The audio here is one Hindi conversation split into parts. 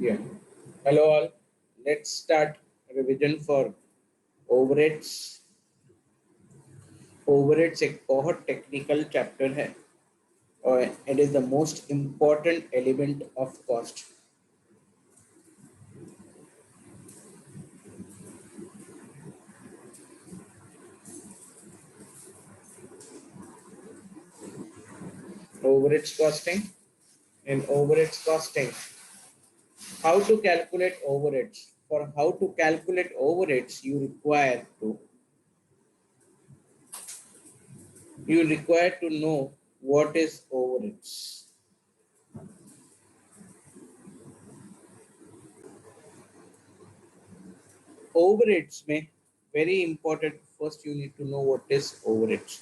Yeah. Hello all. Let's start revision for overheads. Overheads एक बहुत टेक्निकल चैप्टर है और it is the most important element of cost. Overheads costing. In overheads costing, how to calculate overheads? For how to calculate overheads, you require to know what is overheads. Overheads में very important, first you need to know what is overheads.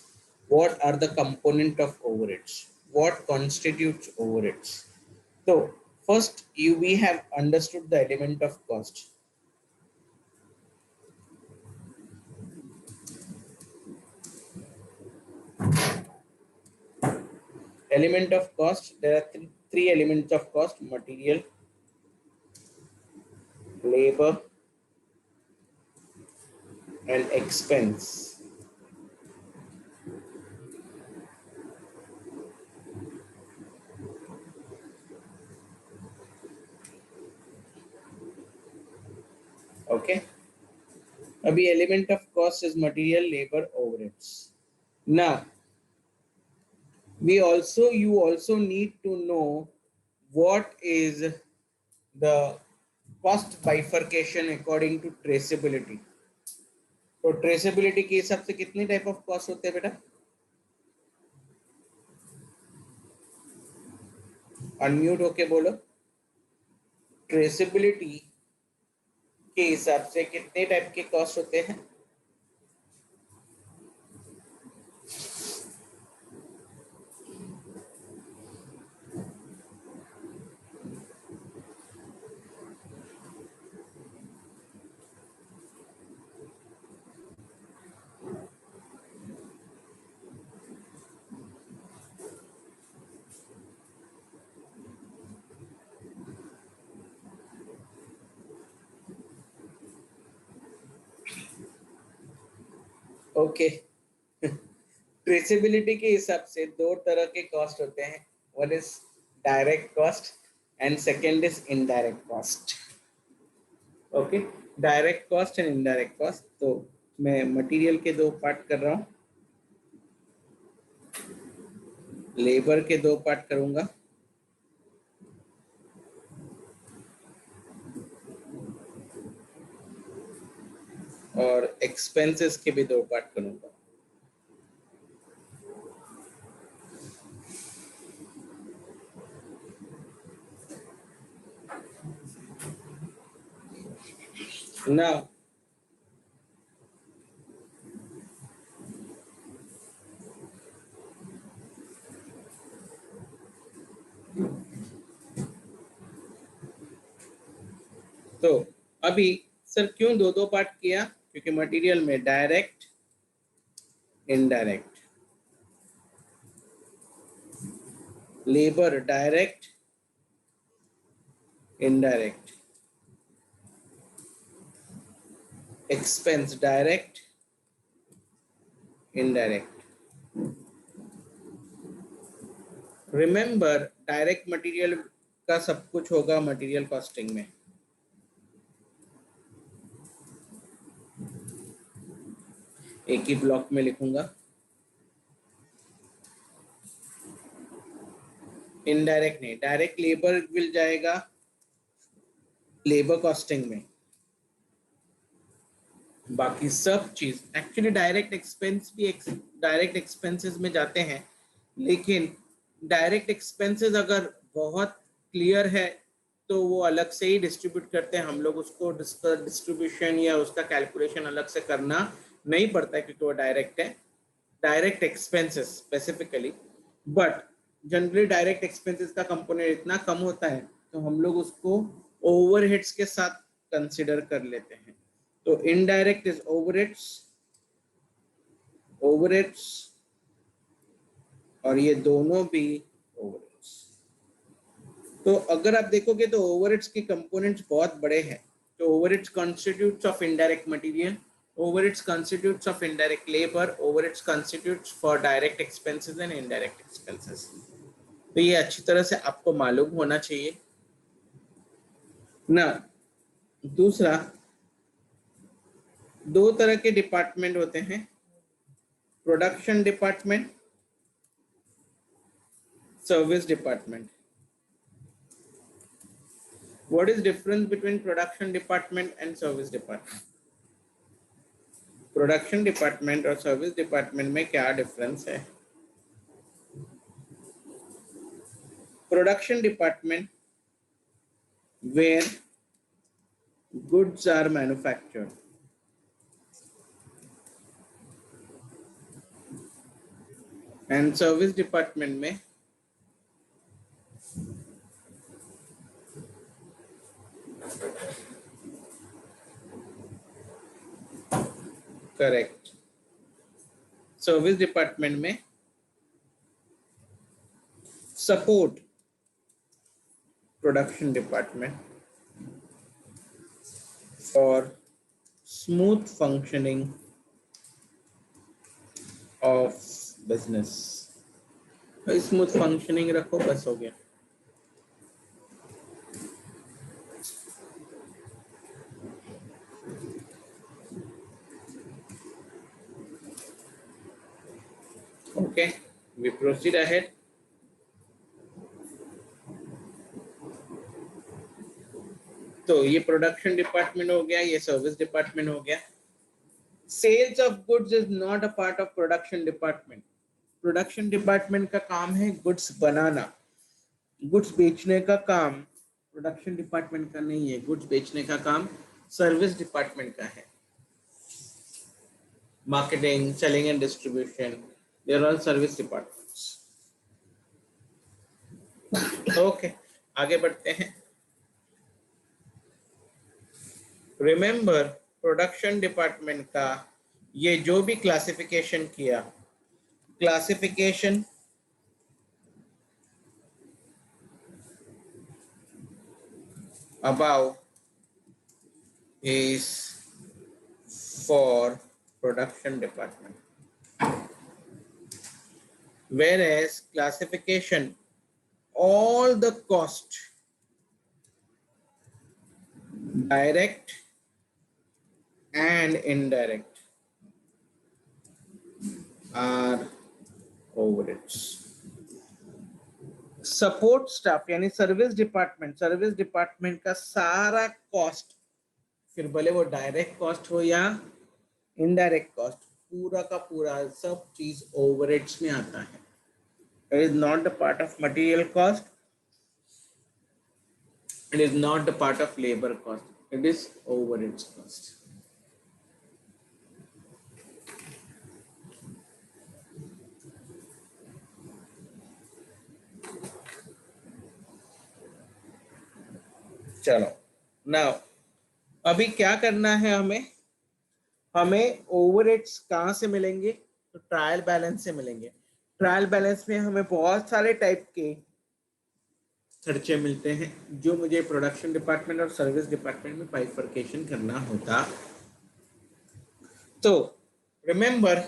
What are the component of overheads? What constitutes overheads? So first we have understood the element of cost. Element of cost, there are three elements of cost: material, labor, and expense. Okay, अभी element of cost is material, labor, overheads. Now you also need to know what is the cost bifurcation according to traceability. तो ट्रेसेबिलिटी के हिसाब से कितने टाइप ऑफ कॉस्ट होते हैं बेटा? अनम्यूट होके बोलो। ट्रेसेबिलिटी के हिसाब से कितने टाइप के कॉस्ट होते हैं? ओके, ट्रेसेबिलिटी के हिसाब से दो तरह के कॉस्ट होते हैं. One is direct cost and second is indirect cost. Okay, direct cost and indirect cost. तो मैं मटेरियल के दो पार्ट कर रहा हूँ, लेबर के दो पार्ट करूंगा, और एक्सपेंसेस के भी दो पार्ट करूंगा. Now तो अभी सर क्यों दो दो पार्ट किया? क्योंकि मटेरियल में direct, indirect, labour direct, indirect, expense direct, indirect. Remember, direct material का सब कुछ होगा मटेरियल कॉस्टिंग में. एक ही ब्लॉक में लिखूंगा. इनडायरेक्ट नहीं, डायरेक्ट लेबर मिल जाएगा लेबर कॉस्टिंग में. बाकी सब चीज एक्चुअली डायरेक्ट एक्सपेंस भी डायरेक्ट एक्सपेंसेस में जाते हैं, लेकिन डायरेक्ट एक्सपेंसेस अगर बहुत क्लियर है तो वो अलग से ही डिस्ट्रीब्यूट करते हैं हम लोग. उसको डिस्ट्रीब्यूशन या उसका कैलकुलेशन अलग से करना नहीं पड़ता है क्योंकि वो डायरेक्ट है. Direct expenses specifically, but generally direct expenses का कंपोनेंट इतना कम होता है तो हम लोग उसको ओवरहेड्स के साथ कंसिडर कर लेते हैं. तो इनडायरेक्ट इज ओवरहेड्स, और ये दोनों भी ओवरहेड्स. तो अगर आप देखोगे तो ओवरहेड्स के कंपोनेंट्स बहुत बड़े हैं। तो overheads constitutes of indirect material, overheads constitutes of indirect labor, overheads constitutes for direct expenses and indirect expenses। तो ये अच्छी तरह से आपको मालूम होना चाहिए ना। दूसरा, दो तरह के डिपार्टमेंट होते हैं, production department, service department. What is difference between production department and service department? Production department और सर्विस डिपार्टमेंट में क्या डिफरेंस है? Production department where goods are manufactured, and service department में करेक्ट, सर्विस डिपार्टमेंट में support production department for smooth functioning of business. Smooth functioning रखो, बस हो गया। Okay, we proceed ahead. तो ये प्रोडक्शन डिपार्टमेंट हो गया, ये सर्विस डिपार्टमेंट हो गया। Sales of goods is not a part of production department. Production department का काम है गुड्स बनाना, गुड्स बेचने का काम प्रोडक्शन डिपार्टमेंट का नहीं है। गुड्स बेचने का काम सर्विस डिपार्टमेंट का है। Marketing, selling and distribution, they are all service departments. Okay, आगे बढ़ते हैं। रिमेंबर, प्रोडक्शन डिपार्टमेंट का ये जो भी क्लासिफिकेशन किया, classification above is for production department, whereas classification all the cost, direct and indirect, are overheads। Support staff यानी सर्विस डिपार्टमेंट का सारा कॉस्ट, फिर भले वो डायरेक्ट कॉस्ट हो या इनडायरेक्ट कॉस्ट, पूरा का पूरा सब चीज ओवरहेड्स में आता है। It is not the part of material cost, it is not the part of labour cost, it is overheads cost. चलो, नाउ अभी क्या करना है हमें? हमें ओवरहेड्स कहाँ से मिलेंगे? तो ट्रायल बैलेंस से मिलेंगे। ट्रायल बैलेंस में हमें बहुत सारे टाइप के खर्चे मिलते हैं जो मुझे प्रोडक्शन डिपार्टमेंट और सर्विस डिपार्टमेंट में बाइफरकेशन करना होता। तो रिमेंबर,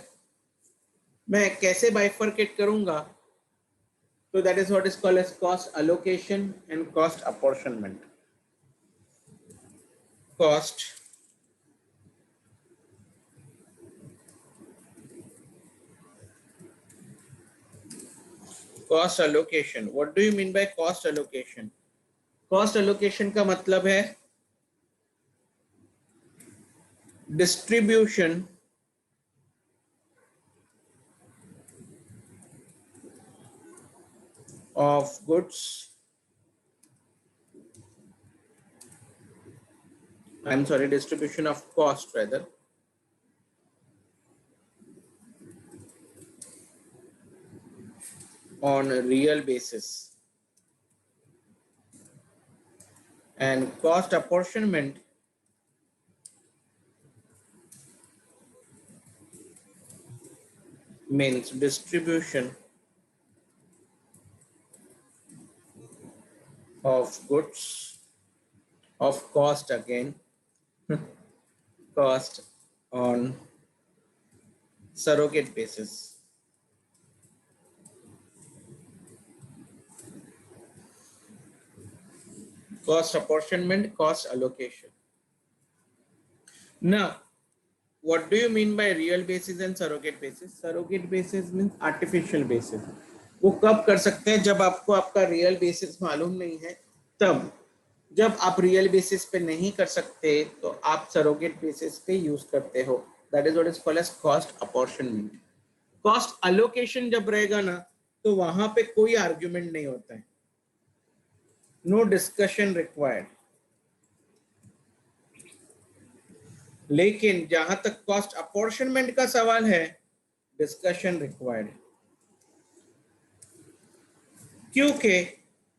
मैं कैसे बाइफरकेट करूंगा? तो that is what is called as cost allocation and cost apportionment. Cost cost allocation, what do you mean by cost allocation? Cost allocation का मतलब है distribution of goods, I'm sorry, distribution of cost rather, on a real basis, and cost apportionment means distribution of goods of cost again cost on surrogate basis. Cost apportionment, cost allocation. Now, what do you mean by real basis and surrogate basis? Surrogate basis means artificial basis. वो कब कर सकते हैं? जब आपको आपका रियल बेसिस मालूम नहीं है, तब जब आप रियल बेसिस पे नहीं कर सकते तो आप सरोगेट बेसिस पे यूज करते हो. That is what is called as cost apportionment. Cost allocation जब रहेगा ना, तो वहां पे कोई आर्ग्यूमेंट नहीं होता है, नो डिस्कशन रिक्वायर्ड. लेकिन जहां तक कॉस्ट अपॉर्शनमेंट का सवाल है, डिस्कशन रिक्वायर्ड. क्योंकि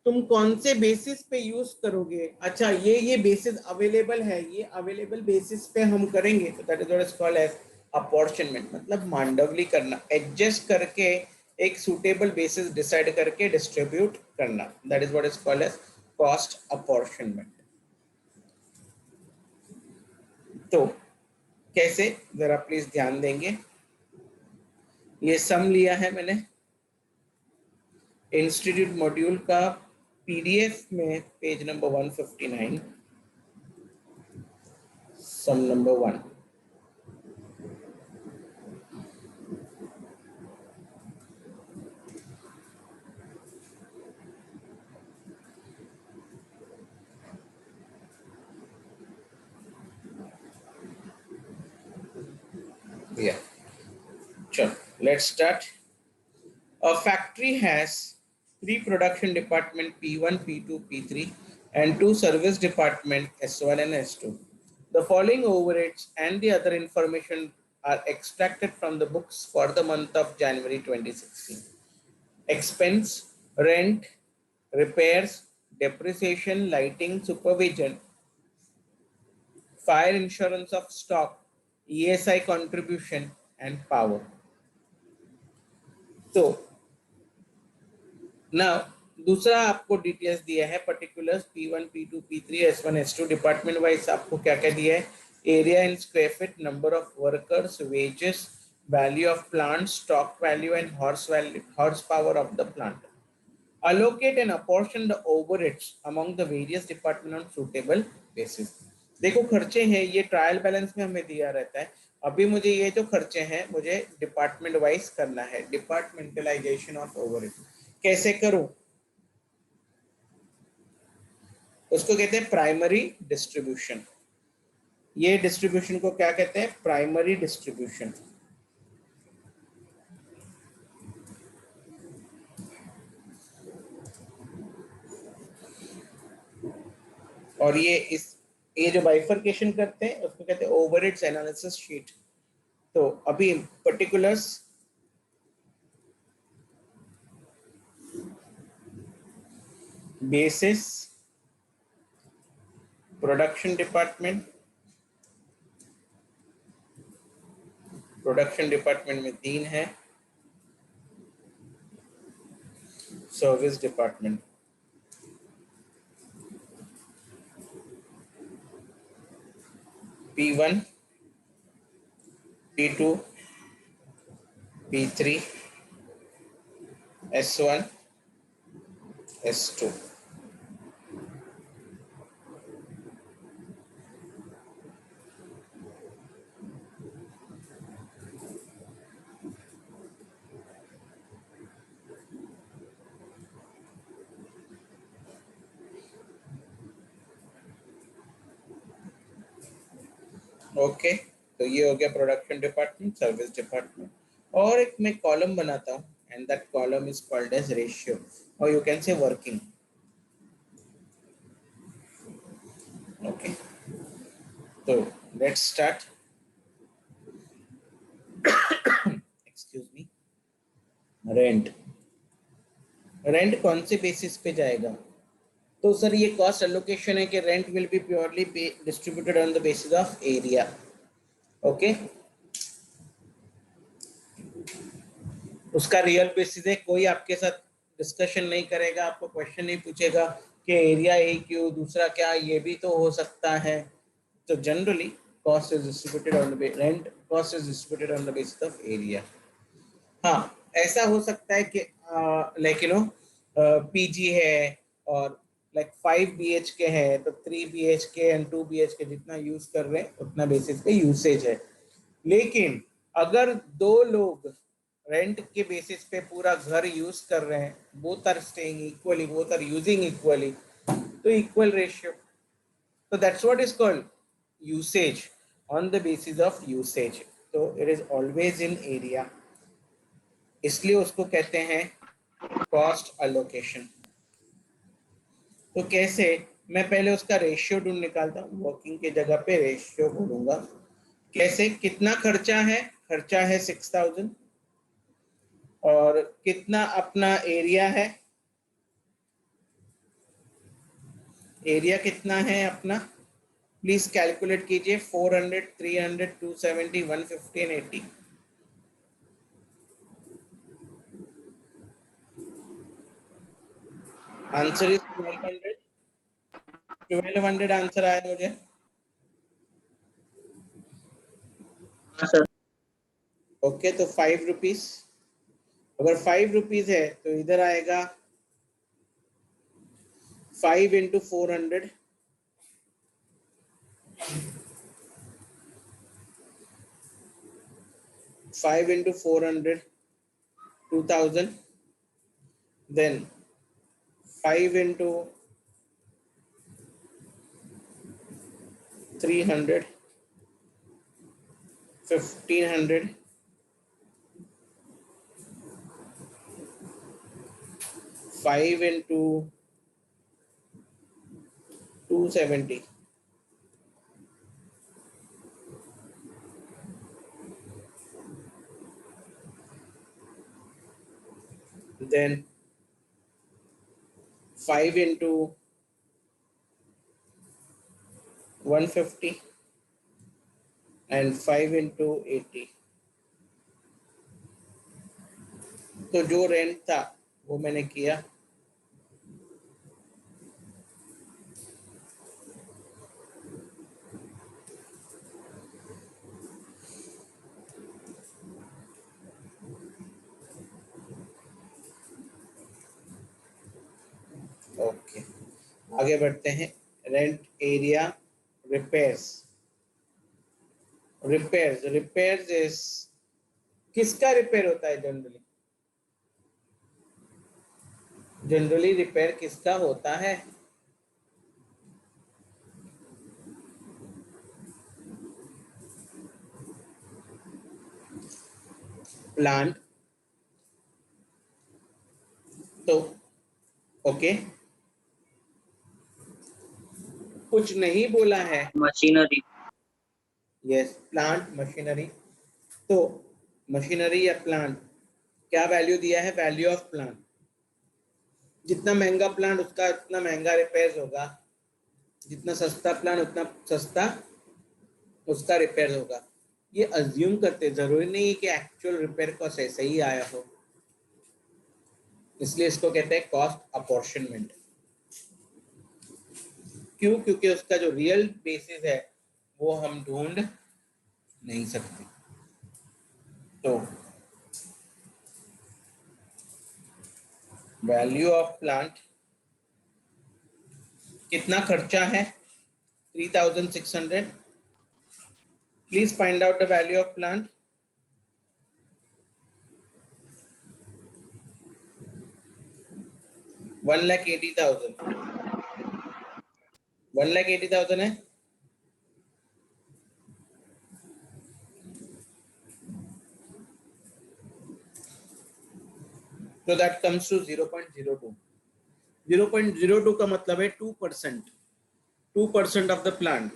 तुम कौन से बेसिस पे यूज करोगे. अच्छा, ये बेसिस अवेलेबल है, ये अवेलेबल बेसिस पे हम करेंगे, तो that is what is called as apportionment. मतलब मांडवली करना, एडजस्ट करके एक सुटेबल बेसिस डिसाइड करके डिस्ट्रीब्यूट करना. That is what is called as cost apportionment. तो कैसे, जरा प्लीज ध्यान देंगे. ये सम लिया है मैंने इंस्टीट्यूट मॉड्यूल का पीडीएफ में, page number 159, some number 1. Yeah, sure. Let's start. A factory has 3 production department P1, P2, P3 and 2 service department S1 and S2. The following overheads and the other information are extracted from the books for the month of January 2016. Expense, rent, repairs, depreciation, lighting, supervision, fire insurance of stock, ESI contribution and power. तो नाउ दूसरा आपको डिटेल्स दिया है, particulars P1, P2, P3, S1, S2 department wise आपको क्या क्या दिया है. Area in square feet, number of workers, wages, value of plant, stock value and horse power of the plant. Allocate and apportion the overheads among the various department on suitable basis. देखो खर्चे हैं, ये ट्रायल बैलेंस में हमें दिया रहता है. अभी मुझे ये जो खर्चे हैं मुझे डिपार्टमेंट वाइज करना है. डिपार्टमेंटलाइजेशन ऑफ ओवरहेड कैसे करूं, उसको कहते हैं प्राइमरी डिस्ट्रीब्यूशन. ये डिस्ट्रीब्यूशन को क्या कहते हैं, प्राइमरी डिस्ट्रीब्यूशन. और ये जो बाइफर्केशन करते हैं उसको कहते हैं ओवरहेड्स एनालिसिस शीट. तो अभी पर्टिकुलर्स बेसिस, प्रोडक्शन डिपार्टमेंट में 3 है, service department. P1, P2, P3, S1, S2. Okay, तो ये हो गया प्रोडक्शन डिपार्टमेंट, सर्विस डिपार्टमेंट. और एक मैं कॉलम बनाता हूँ and that column is called as ratio और you can say working. Okay, तो let's start. Excuse me. Rent कौन से बेसिस पे जाएगा, तो सर ये कॉस्ट एलोकेशन है कि rent will be purely distributed on the basis of area. Okay, उसका रियल बेसिस है, कोई आपके साथ डिस्कशन नहीं करेगा, आपको क्वेश्चन नहीं पूछेगा कि एरिया ए क्यू, दूसरा क्या ये भी तो हो सकता है। तो generally cost is distributed on the rent cost is distributed on the basis of area. हाँ, ऐसा हो सकता है कि लाइक पीजी है और लाइक 5 BHK है तो 3 BHK एंड 2 BHK जितना यूज कर रहे हैं उतना बेसिस पे यूसेज है। लेकिन अगर दो लोग रेंट के बेसिस पे पूरा घर यूज कर रहे हैं, both are staying equally, both are using equally, तो इक्वल रेशियो, तो that's what is called usage on the basis of usage. तो it is always in area, इसलिए उसको कहते हैं कॉस्ट अलोकेशन। तो कैसे, मैं पहले उसका रेशियो ढूंढ निकालता हूँ, वर्किंग के जगह पे रेशियो ढूंढूंगा। कैसे, कितना खर्चा है, खर्चा है 6000 और कितना अपना एरिया है, एरिया कितना है अपना, प्लीज कैलकुलेट कीजिए। 400, 300, 270, 150 एंड 80। Answer is 1200। 1200 आंसर आया मुझे। हाँ सर। ओके, तो 5 रुपीज, अगर 5 रुपीज है तो इधर आएगा 5 into 400, 5 into 400, 2000, then 5 into 300, 1500, 5 into 270, then 5 into 150 and 5 into 80। तो जो रेंट था वो मैंने किया। ओके, आगे बढ़ते हैं। Rent area repairs. Repairs is, किसका रिपेयर होता है जनरली, जनरली रिपेयर किसका होता है, प्लांट। तो ओके, कुछ नहीं बोला है। मशीनरी। Yes, plant machinery. तो मशीनरी या प्लांट, क्या वैल्यू दिया है, वैल्यू ऑफ प्लांट। जितना महंगा प्लांट उसका उतना महंगा रिपेयर होगा, जितना सस्ता प्लांट उतना सस्ता उसका रिपेयर होगा। ये अज्यूम करते, जरूरी नहीं है कि एक्चुअल रिपेयर कॉस्ट ऐसे ही आया हो, इसलिए इसको कहते हैं कॉस्ट अपॉर्शनमेंट। क्यों, क्योंकि उसका जो रियल बेसिस है वो हम ढूंढ नहीं सकते। तो वैल्यू ऑफ प्लांट, कितना खर्चा है 3600, please find out the value of plant. 1,80,000, 1,80,000 है। तो दैट कम्स टू 0.02। 0.02 का मतलब है 2%, 2% of the plant.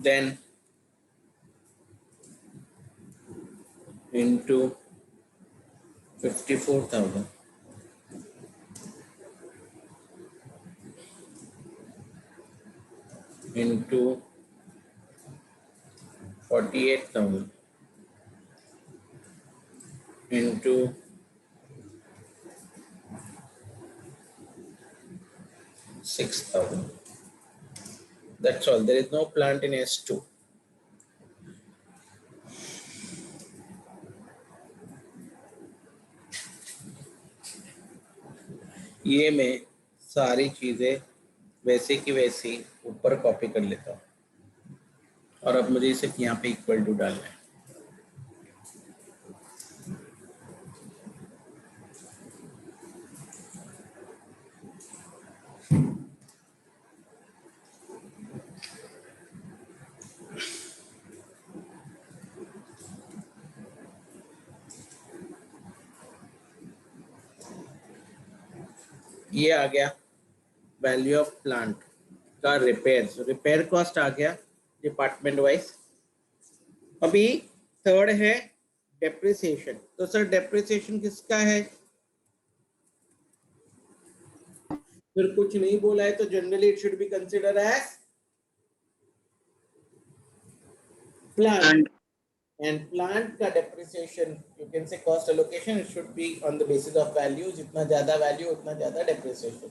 Then into 54,000, into 48,000 into 6,000. That's all. There is no plant in S2. ये मैं सारी चीजें वैसे की वैसी ऊपर कॉपी कर लेता हूँ और अब मुझे सिर्फ यहाँ पे इक्वल टू डालना है. ये आ गया वैल्यू ऑफ प्लांट का रिपेयर कॉस्ट आ गया डिपार्टमेंट वाइज. अभी थर्ड है डेप्रिसिएशन. तो सर डेप्रिसिएशन किसका है? फिर कुछ नहीं बोला है तो generally it should be consider as plant. And plant का depreciation you can say cost allocation. It should be on the basis of value. जितना ज्यादा वैल्यू उतना ज्यादा डेप्रिसिएशन.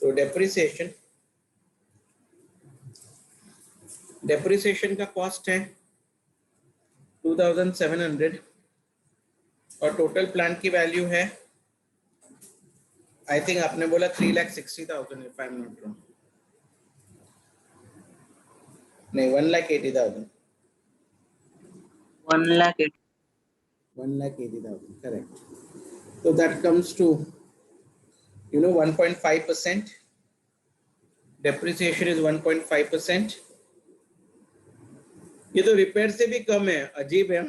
तो डेप्रिसिएशन का कॉस्ट है 2700 और टोटल प्लांट की वैल्यू है आई थिंक आपने बोला 3,60,000 if I am not wrong. नहीं 1,80,000. 1,80,000 correct. So that comes to 1.5%. Depreciation is 1.5%. ये तो रिपेयर से भी कम है. अजीब है.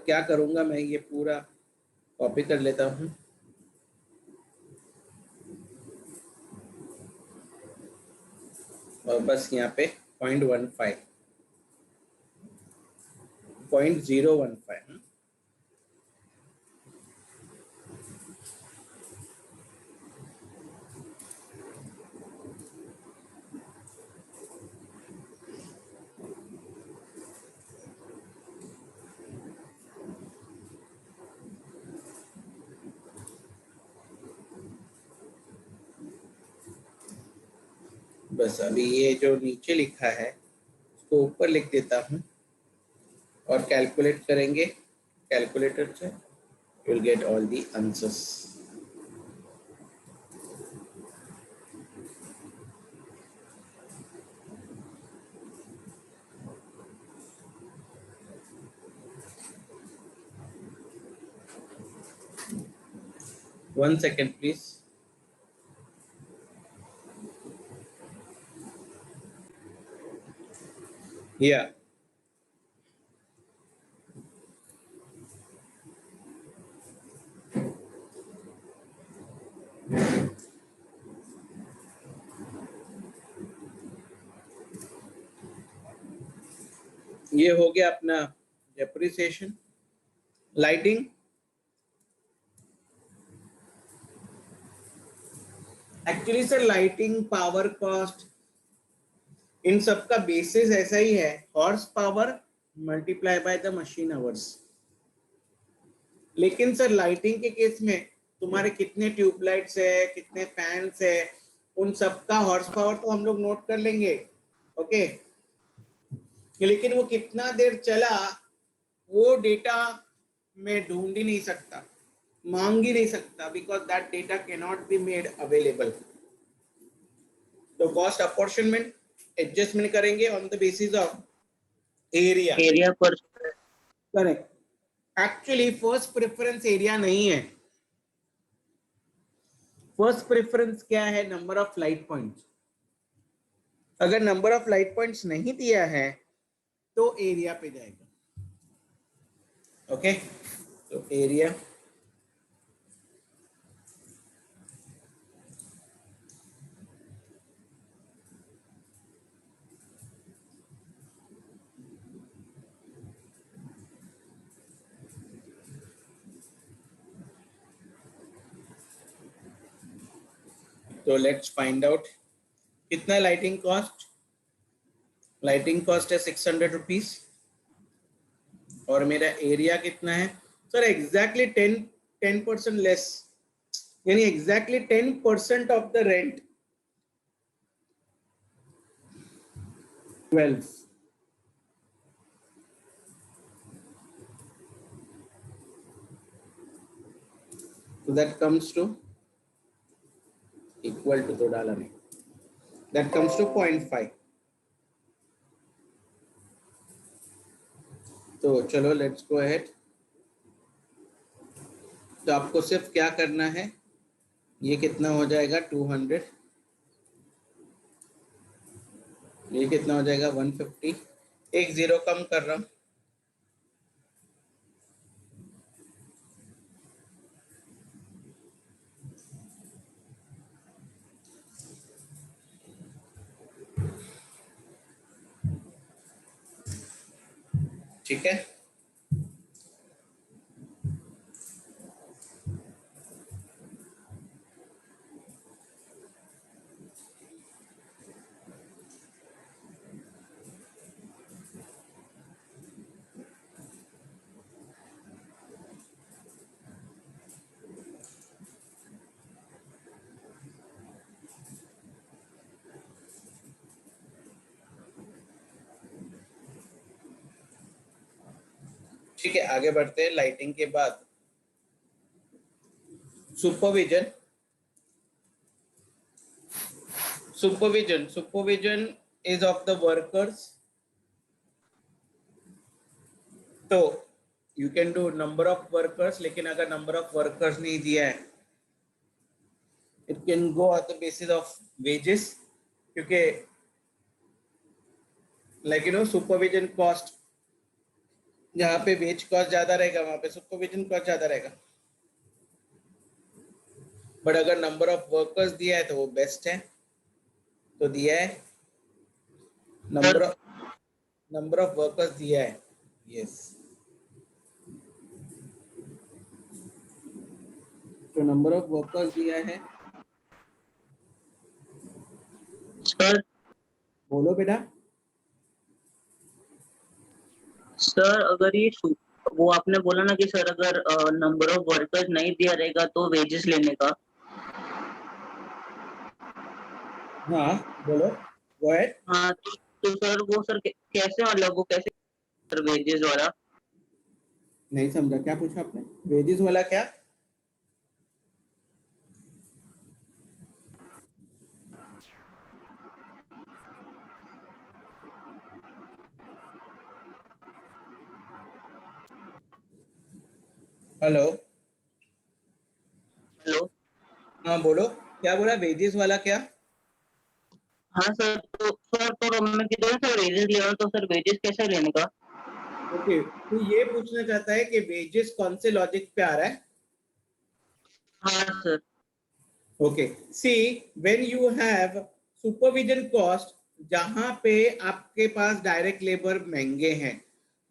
क्या करूंगा मैं, ये पूरा कॉपी कर लेता हूं और बस यहाँ पे 0.15. बस अभी ये जो नीचे लिखा है उसको ऊपर लिख देता हूँ और कैलकुलेट करेंगे कैलकुलेटर से. You will get all the answers. One second please. Yeah. ये हो गया अपना depreciation. Lighting. Actually sir lighting, power cost, इन सब का बेसिस ऐसा ही है, horse power multiply by the machine hours. लेकिन सर लाइटिंग के केस में तुम्हारे कितने ट्यूबलाइट्स है, कितने फैंस है, उन सब का हॉर्स पावर तो हम लोग नोट कर लेंगे. ओके. लेकिन वो कितना देर चला वो डेटा मैं ढूंढ ही नहीं सकता, मांग ही नहीं सकता, because that data can not be made available. तो कॉस्ट अपॉर्शनमेंट एडजस्टमेंट करेंगे on the basis of area पर. Correct. Actually first preference area नहीं है. फर्स्ट प्रेफरेंस क्या है? Number of light points. अगर नंबर ऑफ लाइट पॉइंट्स नहीं दिया है तो एरिया पे जाएगा. ओके. तो एरिया तो लेट्स फाइंड आउट कितना लाइटिंग कॉस्ट। लाइटिंग कॉस्ट है 600 रुपीज और मेरा एरिया कितना है सर? एग्जैक्टली 10% लेस, यानी exactly 10% of the rent 12. So that comes to equal to, तो डाला नहीं, that comes to 0.5. तो चलो लेट्स गो अहेड। तो आपको सिर्फ क्या करना है, ये कितना हो जाएगा 200, ये कितना हो जाएगा 150, एक जीरो कम कर रहा हूं, ठीक है। ठीक है, आगे बढ़ते हैं। लाइटिंग के बाद supervision. Supervision is of the workers. तो you can do number of workers, लेकिन अगर नंबर ऑफ वर्कर्स नहीं दिया है, it can go on the basis of wages, क्योंकि like you know supervision cost, जहाँ पे वेज कॉस्ट ज्यादा रहेगा वहां पे सुपरविजन कॉस्ट ज्यादा रहेगा। बट अगर नंबर ऑफ वर्कर्स दिया है तो वो बेस्ट है। तो दिया है नंबर ऑफ वर्कर्स दिया है, यस। तो नंबर ऑफ वर्कर्स दिया है, सर बोलो बेटा। सर अगर ये वो आपने बोला ना कि सर अगर नंबर ऑफ वर्कर्स नहीं दिया रहेगा तो वेजेस लेने का। हाँ बोलो, गो अहेड। हाँ तो सर वो सर कैसे, मतलब वो कैसे सर वेजेस वाला? नहीं समझा, क्या पूछा आपने? वेजेस वाला क्या? Hello, hello. हाँ बोलो, क्या बोला? वेजेस वाला क्या? हाँ सर, तो मैं किधर सर वेजेस ले रहा हूँ, तो सर वेजेस कैसे लेने का? ओके, तो ये पूछना चाहता है कि वेजेस कौन से लॉजिक पे आ रहा है। हाँ सर। Okay, see when you have supervision cost, जहां पे आपके पास डायरेक्ट लेबर महंगे हैं,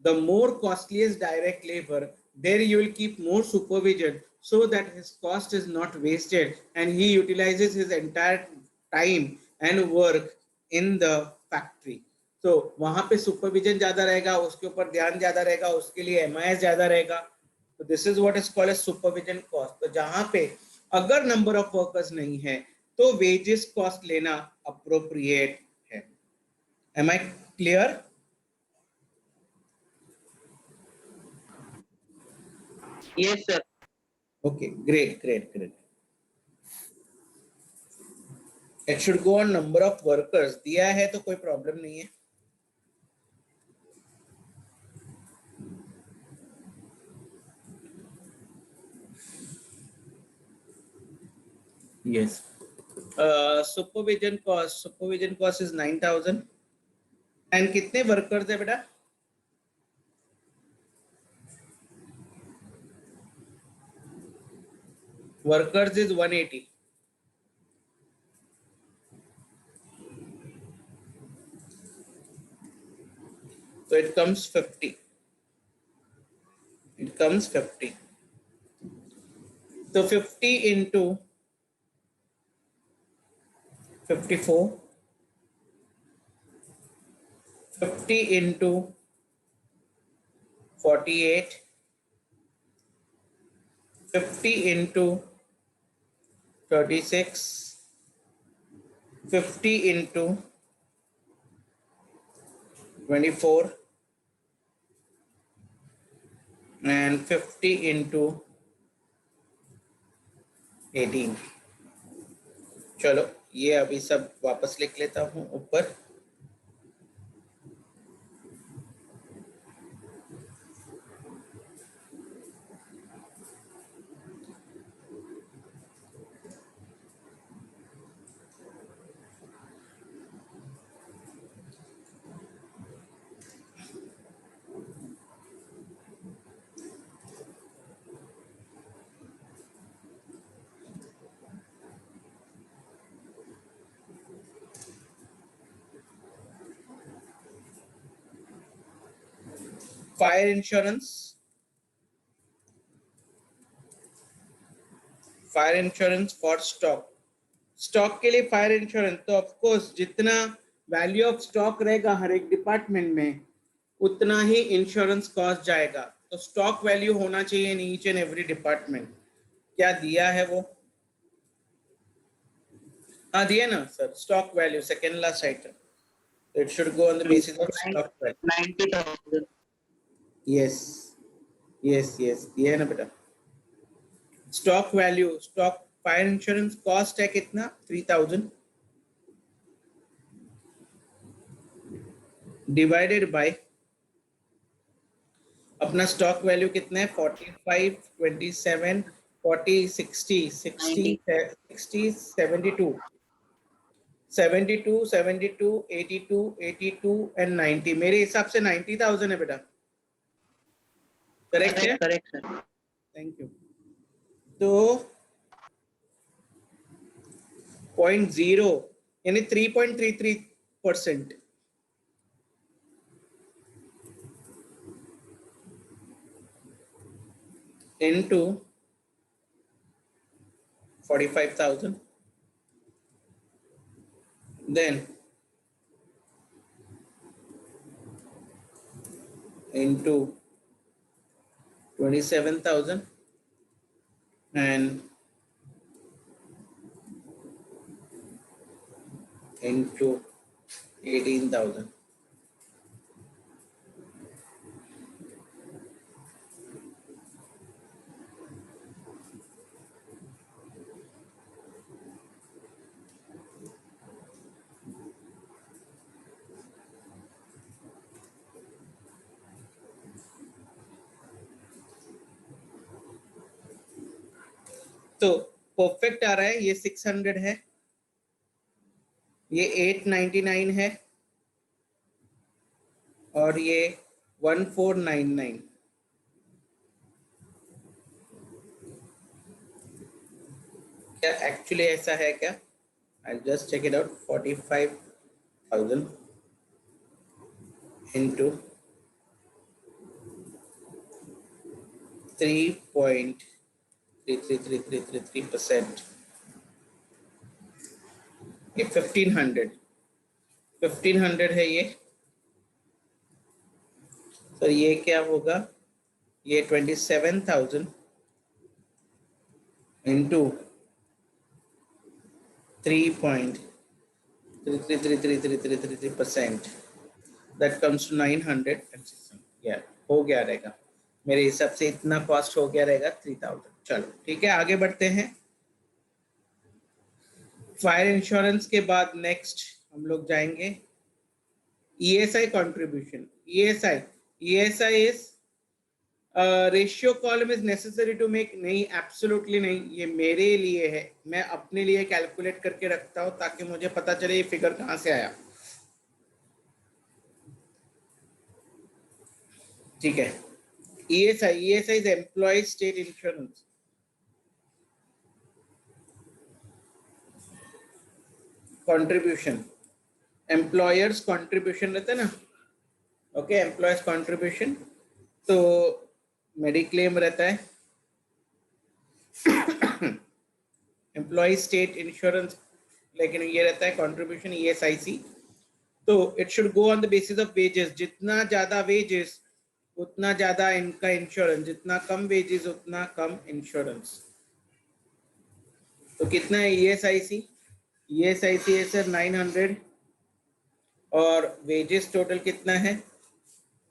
the more costliest direct labour, there you will keep more supervision so that his cost is not wasted and he utilizes his entire time and work in the factory. तो वहां पे सुपरविजन ज्यादा रहेगा, उसके ऊपर ध्यान ज्यादा रहेगा, उसके लिए एमआईएस ज्यादा रहेगा। तो this is what is called as supervision cost. तो जहां पे अगर नंबर ऑफ वर्कर्स नहीं है तो वेजेस कॉस्ट लेना अप्रोप्रिएट है। Am I clear? Yes sir. Okay, great great great. It should go on number of workers, दिया है तो कोई प्रॉब्लम नहीं है। Yes. Supervision cost is 9,000 and कितने वर्कर्स है बेटा? Workers is 180, so it comes 50, it comes 50, तो 50 into 54, 50 into 48, 50 into 36, 50 into 24, and 50 into 18. चलो ये अभी सब वापस लिख लेता हूँ ऊपर। Fire insurance, fire insurance for stock, stock के लिए फायर इंश्योरेंस तो ऑफ कोर्स जितना वैल्यू ऑफ स्टॉक रहेगा हर एक डिपार्टमेंट में उतना ही इंश्योरेंस कॉस्ट जाएगा। तो स्टॉक वैल्यू होना चाहिए in each and every department. क्या दिया है वो? हाँ दिया ना sir, stock value second last item, it should go on the basis of stock value. 90,000। Yes yes yes दिया है ना बेटा। Stock value, stock fire insurance cost है कितना? 3000 डिवाइडेड बाय अपना स्टॉक वैल्यू कितना है? 45, 27, 40, 60, 60, 60, 72, 72, 72, 82, 82 एंड 90। मेरे हिसाब से 90,000 है बेटा, करेक्ट है? Correct sir. Thank you. तो 0.0 यानी 3.33% into 45,000, then into 27,000 and into 18,000. तो परफेक्ट आ रहा है, ये 600 है, ये 899 है और ये 1499। क्या एक्चुअली ऐसा है क्या? I just check it out. 45,000 into 3.333333%, ये 1500 है ये। तो ये क्या होगा? ये 27,000 into 3.333333%, that comes to 900 and 600। या हो गया रहेगा मेरे हिसाब से, इतना कॉस्ट हो गया रहेगा 3000। चलो ठीक है, आगे बढ़ते हैं। फायर इंश्योरेंस के बाद नेक्स्ट हम लोग जाएंगे ESI contribution. ESI is ratio column is necessary to make, नहीं एब्सोल्युटली नहीं, ये मेरे लिए है, मैं अपने लिए कैलकुलेट करके रखता हूं ताकि मुझे पता चले ये फिगर कहां से आया। ठीक है, ESI is employ state insurance. Contribution, employers contribution रहता है ना, ओके, एम्प्लॉयर्स कंट्रीब्यूशन। तो मेडिक्लेम रहता है, एम्प्लॉय स्टेट इंश्योरेंस, लेकिन ये रहता है कंट्रीब्यूशन ESIC। तो it should go on the basis of wages, जितना ज्यादा वेजेस उतना ज्यादा इनका इंश्योरेंस, जितना कम वेजेस उतना कम इंश्योरेंस। तो कितना है ESIC? ESIC है सर 900 और वेजेस टोटल कितना है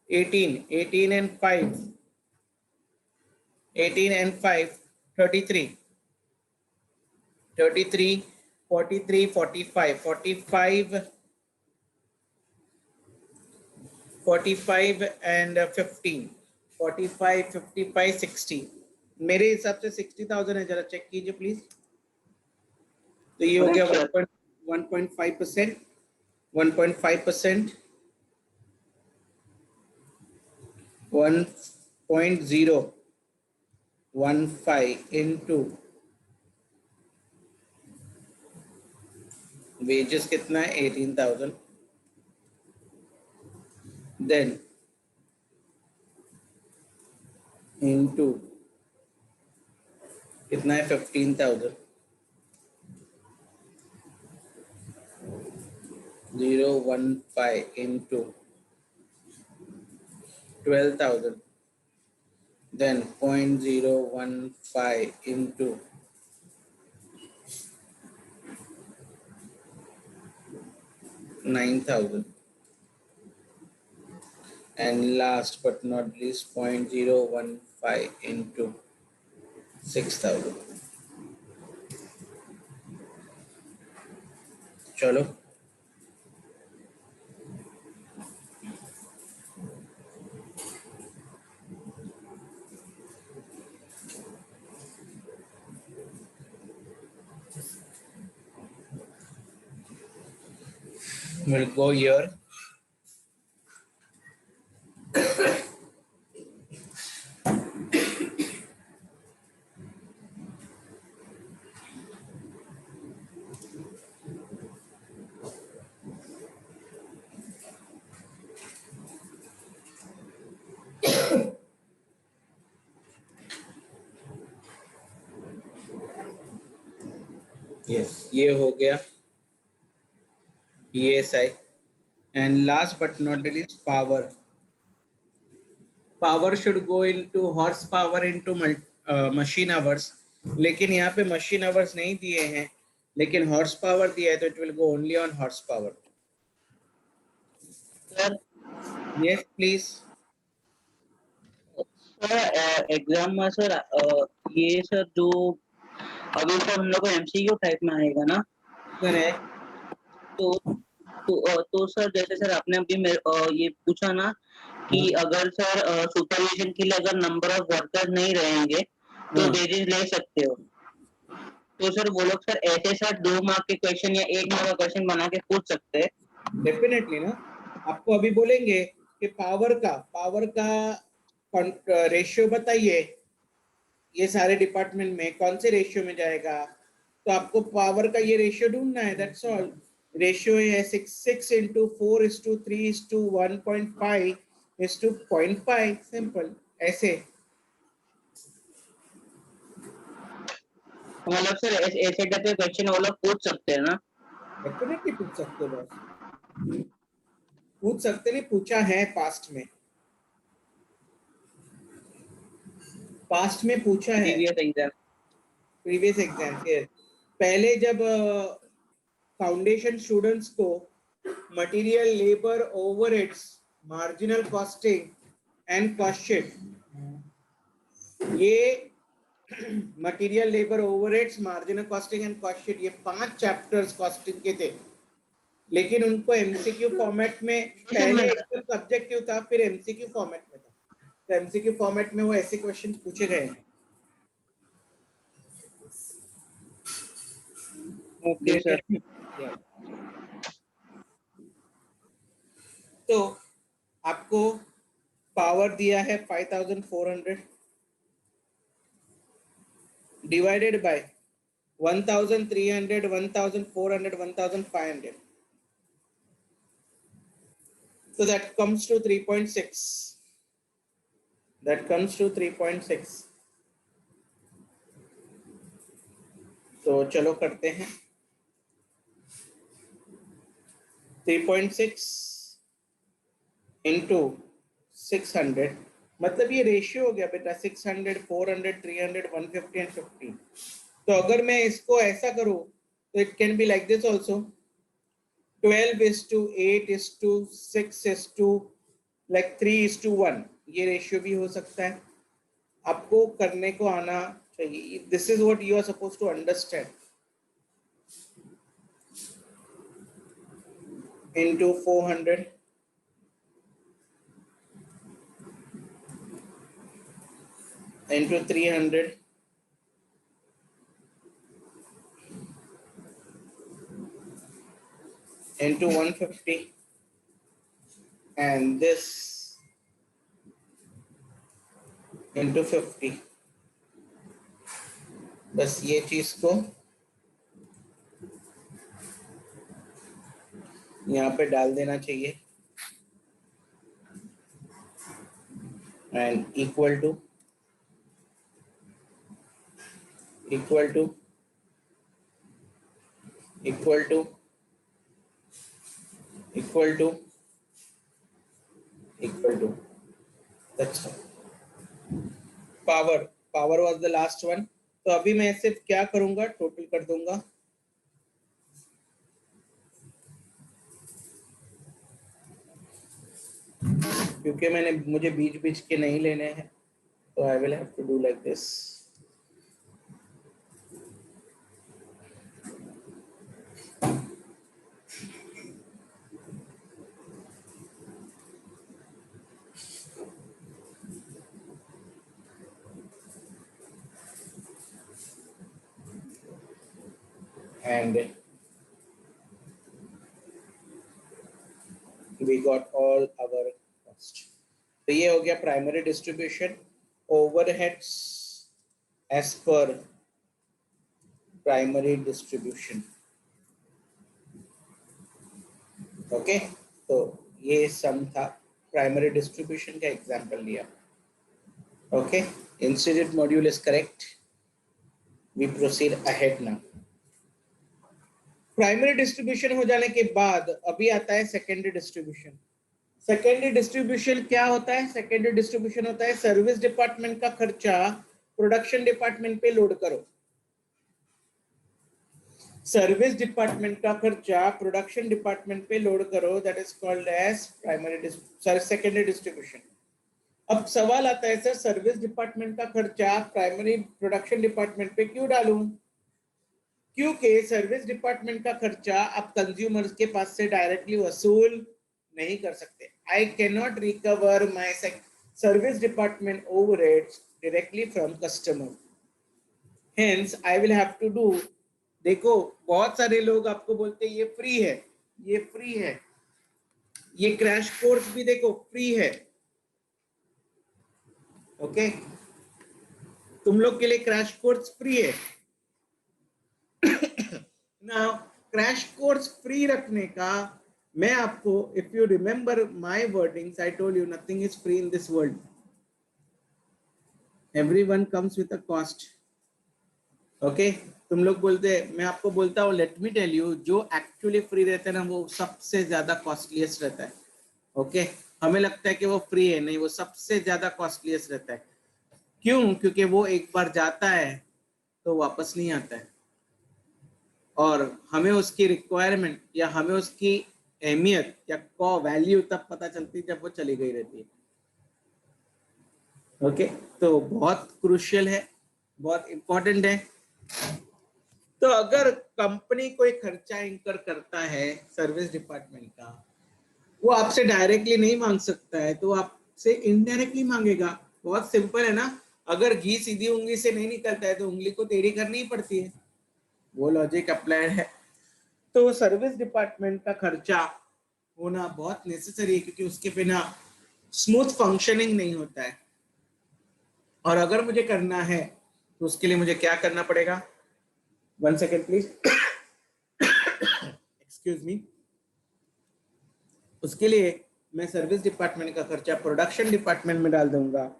18 एंड 5 33 43 45 एंड 15 45 55 60। मेरे हिसाब से 60,000 है, जरा चेक कीजिए प्लीज। तो ये हो गया 1.5%, 1.5%, 1.015 इंटू वेजेस कितना है 18,000, देन इंटू कितना है 15,000, 015 into 12,000, then 0.015 into 9,000, and last but not least 0.015 into 6,000। चलो we'll go here। ये हो गया ESI, and last but not least power। Power should go into horse power into machine hours, लेकिन यहाँ पे मशीन आवर्स नहीं दिए हैं, लेकिन हॉर्स पावर दिया है, तो it will go only on horse power. Sir yes please. Sir exam में सर ये सर जो अभी सर हम लोग को MCQ टाइप में आएगा ना, करेक्ट। तो सर जैसे सर आपने अभी ये पूछा ना कि अगर सर सुपरविजन के लिए अगर नंबर ऑफ वर्कर्स नहीं रहेंगे तो वेजेस ले सकते हो। तो सर वो लोग सर ऐसे सर 2 मार्क के क्वेश्चन या 1 मार्क का क्वेश्चन बना के पूछ सकते हैं। डेफिनेटली ना, आपको अभी बोलेंगे कि पावर का रेशियो बताइए, ये सारे डिपार्टमेंट में कौन से रेशियो में जाएगा, तो आपको पावर का ये रेशियो ढूंढना है, दैट्स ऑल। रेशियो है 6 इंटू 4:3:1.5:0.5, सिंपल ऐसे। मतलब सर ऐसे टाइप के क्वेश्चन वो लोग पूछ सकते हैं ना? डेफिनेटली पूछ सकते हो बॉस, पूछ सकते नहीं, पूछा है पास्ट में, पूछा है प्रीवियस एग्जाम के। पहले जब फाउंडेशन स्टूडेंट्स को material labour overheads marginal costing and cost sheet, ये material labour overheads marginal costing and cost sheet, ये 5 चैप्टर्स कॉस्टिंग के थे, लेकिन उनको एमसीक्यू फॉर्मेट में, पहले एकदम सब्जेक्टिव था, फिर एमसीक्यू फॉर्मेट में था। तो एमसीक्यू फॉर्मेट में वो ऐसे क्वेश्चन पूछे गए हैं। Okay sir. तो आपको पावर दिया है 5,400 divided by 1,300, 1,400, 1,500, so that comes to 3.6, that comes to 3.6। तो चलो करते हैं। 3.6 into 600, मतलब ये रेशियो हो गया बेटा 600, 400, 300, 150 एंड 50। तो अगर मैं इसको ऐसा करूं तो it can be like this also, 12:8:6:1, ये रेशियो भी हो सकता है। आपको करने को आना चाहिए। This is what you are suppose to understand. into 400 into 300 into 150 and this into 50। बस ये चीज को यहाँ पे डाल देना चाहिए and equal to equal to equal to equal to equal to, that's power. Power was the last one. तो अभी मैं सिर्फ क्या करूंगा, टोटल कर दूंगा। क्योंकि मुझे बीच बीच के नहीं लेने हैं, तो I will have to do like this. And we got all our cost। तो ये हो गया primary distribution, overheads as per primary distribution. Okay, तो ये सम था, प्राइमरी डिस्ट्रीब्यूशन का एग्जांपल लिया। Okay, institute module is correct, we proceed ahead now. Primary distribution हो जाने के बाद अभी आता है सेकेंडरी डिस्ट्रीब्यूशन। सेकेंडरी डिस्ट्रीब्यूशन क्या होता है? सेकेंडरी डिस्ट्रीब्यूशन होता है सर्विस डिपार्टमेंट का खर्चा प्रोडक्शन डिपार्टमेंट पे लोड करो। सर्विस डिपार्टमेंट का खर्चा प्रोडक्शन डिपार्टमेंट पे लोड करो, that is called as primary secondary distribution. अब सवाल आता है सर, सर्विस डिपार्टमेंट का खर्चा प्राइमरी प्रोडक्शन डिपार्टमेंट पे क्यों डालूं? क्योंकि सर्विस डिपार्टमेंट का खर्चा आप कंज्यूमर्स के पास से डायरेक्टली वसूल नहीं कर सकते। I can not recover my service department overheads directly from customer, hence I will have to do. देखो बहुत सारे लोग आपको बोलते हैं ये फ्री है, ये फ्री है, ये क्रैश कोर्स भी देखो फ्री है। ओके, तुम लोग के लिए क्रैश कोर्स फ्री है। नाउ क्रैश कोर्स फ्री रखने का मैं आपको, if you remember my wordings, I told you nothing is free in this world, everyone comes with a cost. Okay, तुम लोग बोलते हैं, मैं आपको बोलता हूँ लेट मी टेल यू, जो एक्चुअली फ्री रहता है ना वो सबसे ज्यादा कॉस्टलीस्ट रहता है। ओके, हमें लगता है कि वो फ्री है, नहीं, वो सबसे ज्यादा कॉस्टलीस्ट रहता है। क्यों? क्योंकि वो एक बार जाता है तो वापस नहीं आता है, और हमें उसकी रिक्वायरमेंट या हमें उसकी अहमियत या वैल्यू तब पता चलती है जब वो चली गई रहती है। ओके, तो बहुत क्रूशियल है, बहुत इंपॉर्टेंट है। तो अगर कंपनी कोई खर्चा इंकर करता है सर्विस डिपार्टमेंट का, वो आपसे डायरेक्टली नहीं मांग सकता है, तो आपसे इनडायरेक्टली मांगेगा। बहुत सिंपल है ना, अगर घी सीधी उंगली से नहीं निकलता है तो उंगली को टेढ़ी करनी ही पड़ती है, वो लॉजिक अप्लाइड है। तो सर्विस डिपार्टमेंट का खर्चा होना बहुत नेसेसरी है, क्योंकि उसके बिना स्मूथ फंक्शनिंग नहीं होता है। और अगर मुझे करना है तो उसके लिए मुझे क्या करना पड़ेगा? 1 सेकेंड प्लीज, एक्सक्यूज मी। उसके लिए मैं सर्विस डिपार्टमेंट का खर्चा प्रोडक्शन डिपार्टमेंट में डाल दूंगा,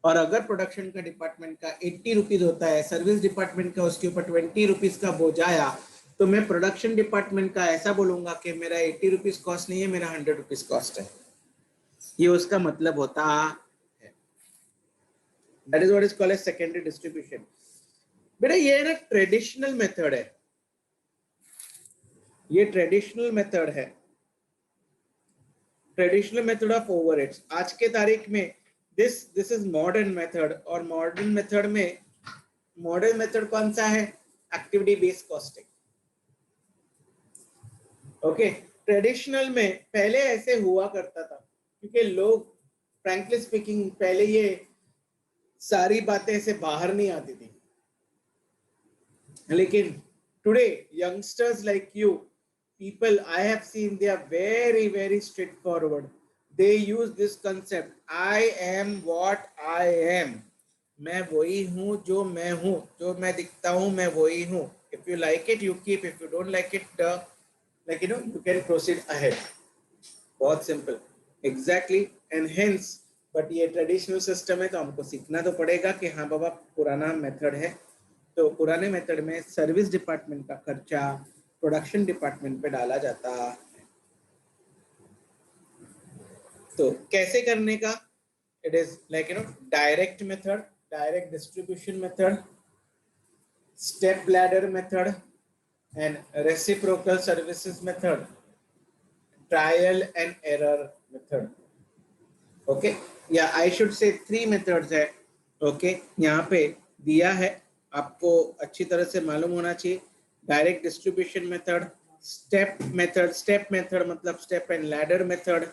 और अगर प्रोडक्शन का डिपार्टमेंट का 80 रुपीज होता है, सर्विस डिपार्टमेंट का उसके ऊपर 20 रुपीज का बोझ आया, तो मैं प्रोडक्शन डिपार्टमेंट का ऐसा बोलूंगा कि मेरा 80 रुपीज कॉस्ट नहीं है, मेरा 100 रुपीज कॉस्ट है, ये उसका मतलब होता है। That is what is called as secondary distribution. बेटा ये ना ट्रेडिशनल मेथड है, ये ट्रेडिशनल मेथड है, ट्रेडिशनल मेथड ऑफ ओवरहेड्स। आज के तारीख में दिस इज मॉडर्न मेथड, और मॉडर्न मेथड में मॉडर्न मेथड कौन सा है? Activity based costing. Okay, traditional में पहले ऐसे हुआ करता था, क्योंकि लोग फ्रैंकली स्पीकिंग पहले ये सारी बातें ऐसे बाहर नहीं आती थी, लेकिन today youngsters like you people I have seen, they are very straightforward. They use this concept, I am what I am, मैं वही हूँ जो मैं हूँ, जो मैं दिखता हूँ मैं वही हूँ। If you like it you keep, if you don't like it like you know you can proceed ahead। बहुत simple, exactly and hence. But ये ट्रेडिशनल सिस्टम है तो हमको सीखना तो पड़ेगा कि हाँ बाबा पुराना मेथड है, तो पुराने मेथड में सर्विस डिपार्टमेंट का खर्चा प्रोडक्शन डिपार्टमेंट पे डाला जाता है। तो कैसे करने का? It is like you no direct method, direct distribution method, step ladder method and reciprocal services method, trial and error method. Okay, या आई शुड से 3 मेथड्स है। ओके, यहाँ पे दिया है, आपको अच्छी तरह से मालूम होना चाहिए। Direct distribution method, step method मतलब step and ladder method,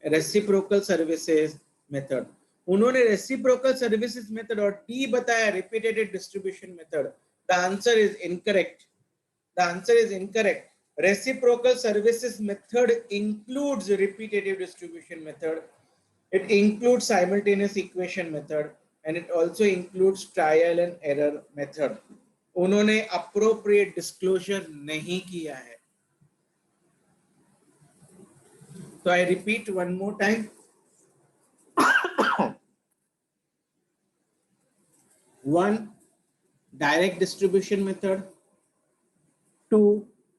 reciprocal services method. उन्होंने रेसिप्रोकल सर्विसेज मेथड और टी बताया repeated distribution method. The answer is incorrect, the answer is incorrect. Reciprocal services method includes repetitive distribution method, it includes simultaneous equation method, and it also includes trial and error method। उन्होंने appropriate disclosure नहीं किया है। So I repeat one more time, 1 direct distribution method, 2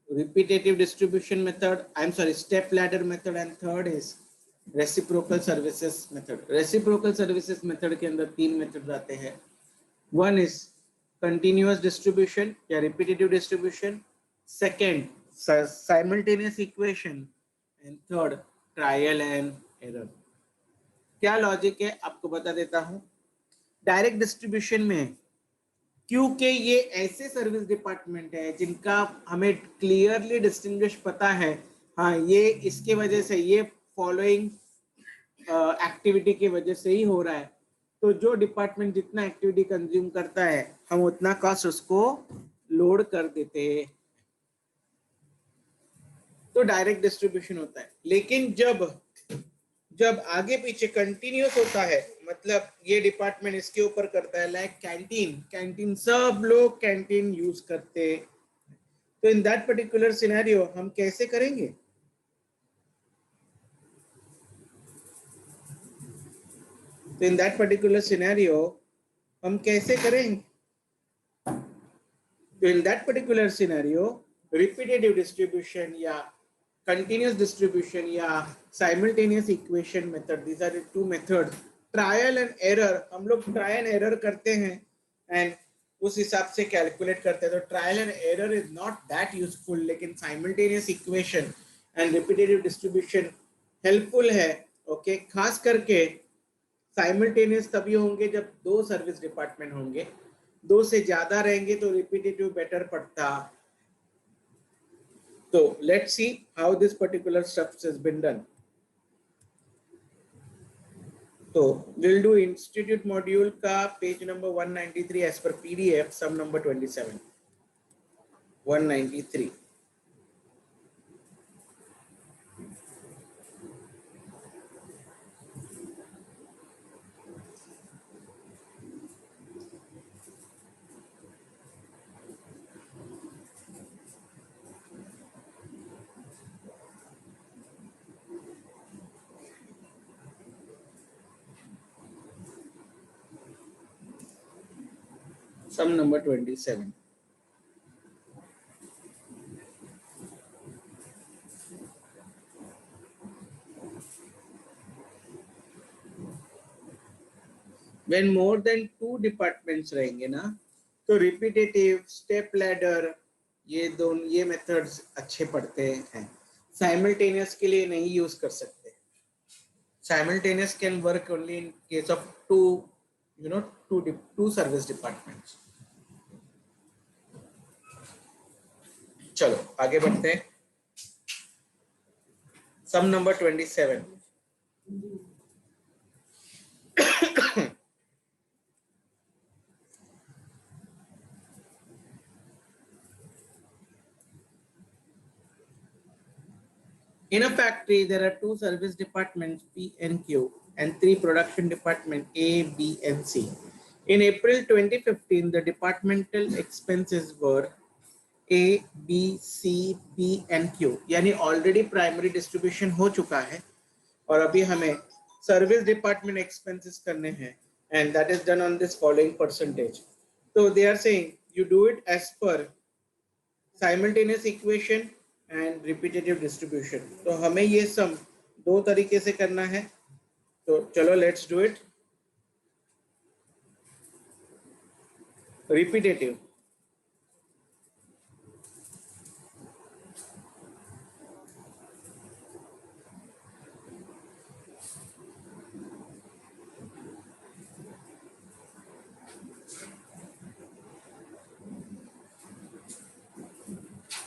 repetitive distribution method, I'm sorry, step ladder method, and third is reciprocal services method. Reciprocal services method के अंदर 3 मेथड आते हैं। वन इज कंटिन्यूअस डिस्ट्रीब्यूशन या repetitive distribution, second simultaneous equation, and third trial and error. क्या लॉजिक है आपको बता देता हूं। डायरेक्ट डिस्ट्रीब्यूशन में क्योंकि ये ऐसे सर्विस डिपार्टमेंट है जिनका हमें क्लियरली डिस्टिंग्विश पता है, हाँ ये इसके वजह से, ये फॉलोइंग एक्टिविटी की वजह से ही हो रहा है, तो जो डिपार्टमेंट जितना एक्टिविटी कंज्यूम करता है हम उतना कॉस्ट उसको लोड कर देते हैं, तो डायरेक्ट डिस्ट्रीब्यूशन होता है। लेकिन जब आगे पीछे कंटिन्यूअस होता है, मतलब ये डिपार्टमेंट इसके ऊपर करता है, लाइक कैंटीन सब लोग कैंटीन यूज करते, तो इन दैट पर्टिकुलर सिनेरियो हम कैसे करेंगे? तो इन दैट पर्टिकुलर सिनेरियो हम कैसे करेंगे? तो in that particular scenario repetitive distribution या continuous distribution या simultaneous equation method, these are the 2 methods। Trial and error, हम लोग ट्रायल एंड एरर करते हैं एंड उस हिसाब से कैलकुलेट करते हैं, तो trial and error is not that useful, लेकिन simultaneous equation and repetitive distribution helpful है। ओके, खास करके साइमल्टेनियस तभी होंगे जब 2 सर्विस डिपार्टमेंट होंगे, 2 से ज्यादा रहेंगे तो रिपीटेटिव बेटर पड़ता। So let's see how this particular stuff has been done. So we'll do institute module का page number 193 as per PDF, sum number 27, 193। Sum number 27। When more than 2 departments रहेंगे ना, तो रिपीटेटिव, स्टेप लैडर, ये दोनों ये मेथड्स अच्छे पड़ते हैं। साइमल्टेनियस के लिए नहीं यूज कर सकते। Simultaneous can work only in case of two service departments. चलो आगे बढ़ते हैं। सम number 27। In a factory, there are 2 service departments, P and Q, and 3 production departments, A, B, and C. In April 2015, the departmental expenses were A, B, C, P, and Q. यानी already primary distribution हो चुका है और अभी हमें service department expenses करने हैं, and that is done on this following percentage. So they are saying you do it as per simultaneous equation and repetitive distribution. तो हमें ये सम दो तरीके से करना है, तो चलो let's do it. Repetitive,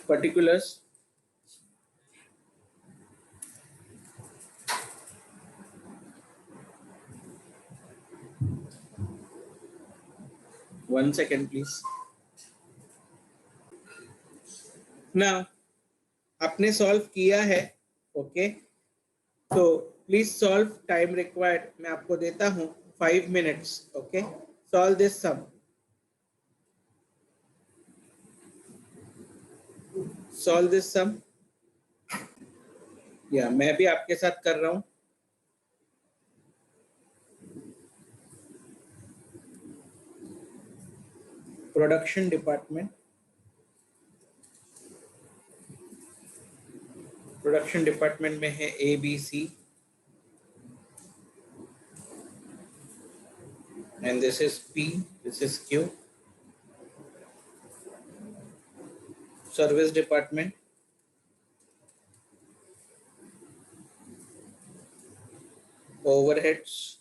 particulars, one second please. Now आपने सॉल्व किया है, ओके, तो प्लीज सॉल्व। टाइम रिक्वायर्ड मैं आपको देता हूं 5 minutes, okay. Solve this sum, solve this sum. या मैं भी आपके साथ कर रहा हूं। प्रोडक्शन डिपार्टमेंट, प्रोडक्शन डिपार्टमेंट में है A B C and this is P, this is Q. Service department, overheads,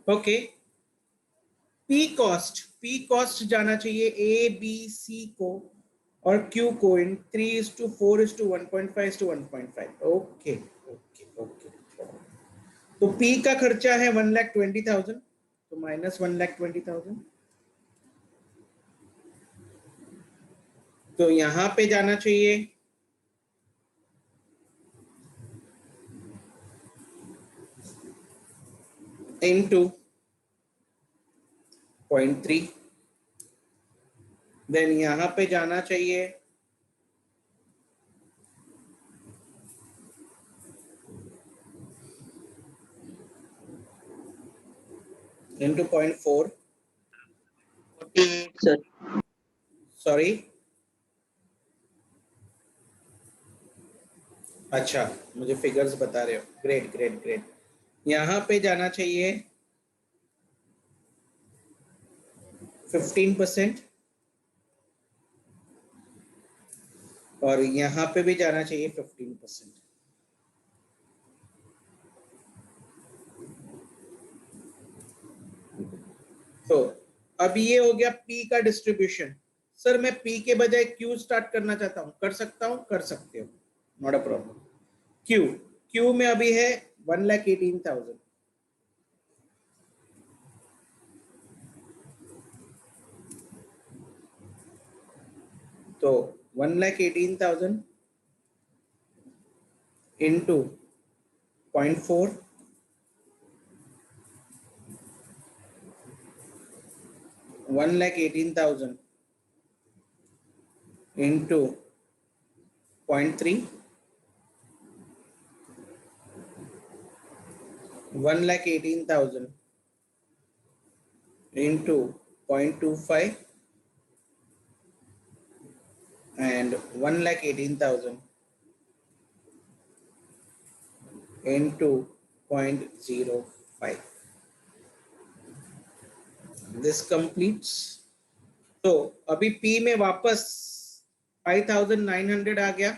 okay. P cost जाना चाहिए ए बी सी को और क्यू को इन 3:4:1.5:1.5। Okay okay okay. तो पी का खर्चा है 1,20,000, तो माइनस 1,20,000। तो यहां पे जाना चाहिए इनटू 0.3, देन यहां पे जाना चाहिए इनटू 0.4, 48 सर। सॉरी, अच्छा मुझे फिगर्स बता रहे हो, ग्रेट ग्रेट ग्रेट। यहां पे जाना चाहिए 15% और यहां पे भी जाना चाहिए 15%। तो अब ये हो गया P का डिस्ट्रीब्यूशन। सर मैं P के बजाय Q स्टार्ट करना चाहता हूं, कर सकता हूं, कर सकते हो, नॉट अ प्रॉब्लम। Q में अभी है 1,18,000, तो 1,18,000 into 0.4, 1,18,000 into 0.3, 1,18,000 into 0.25 and 1,18,000 into 0.05. This completes. तो अभी P में वापस 5,900 आ गया,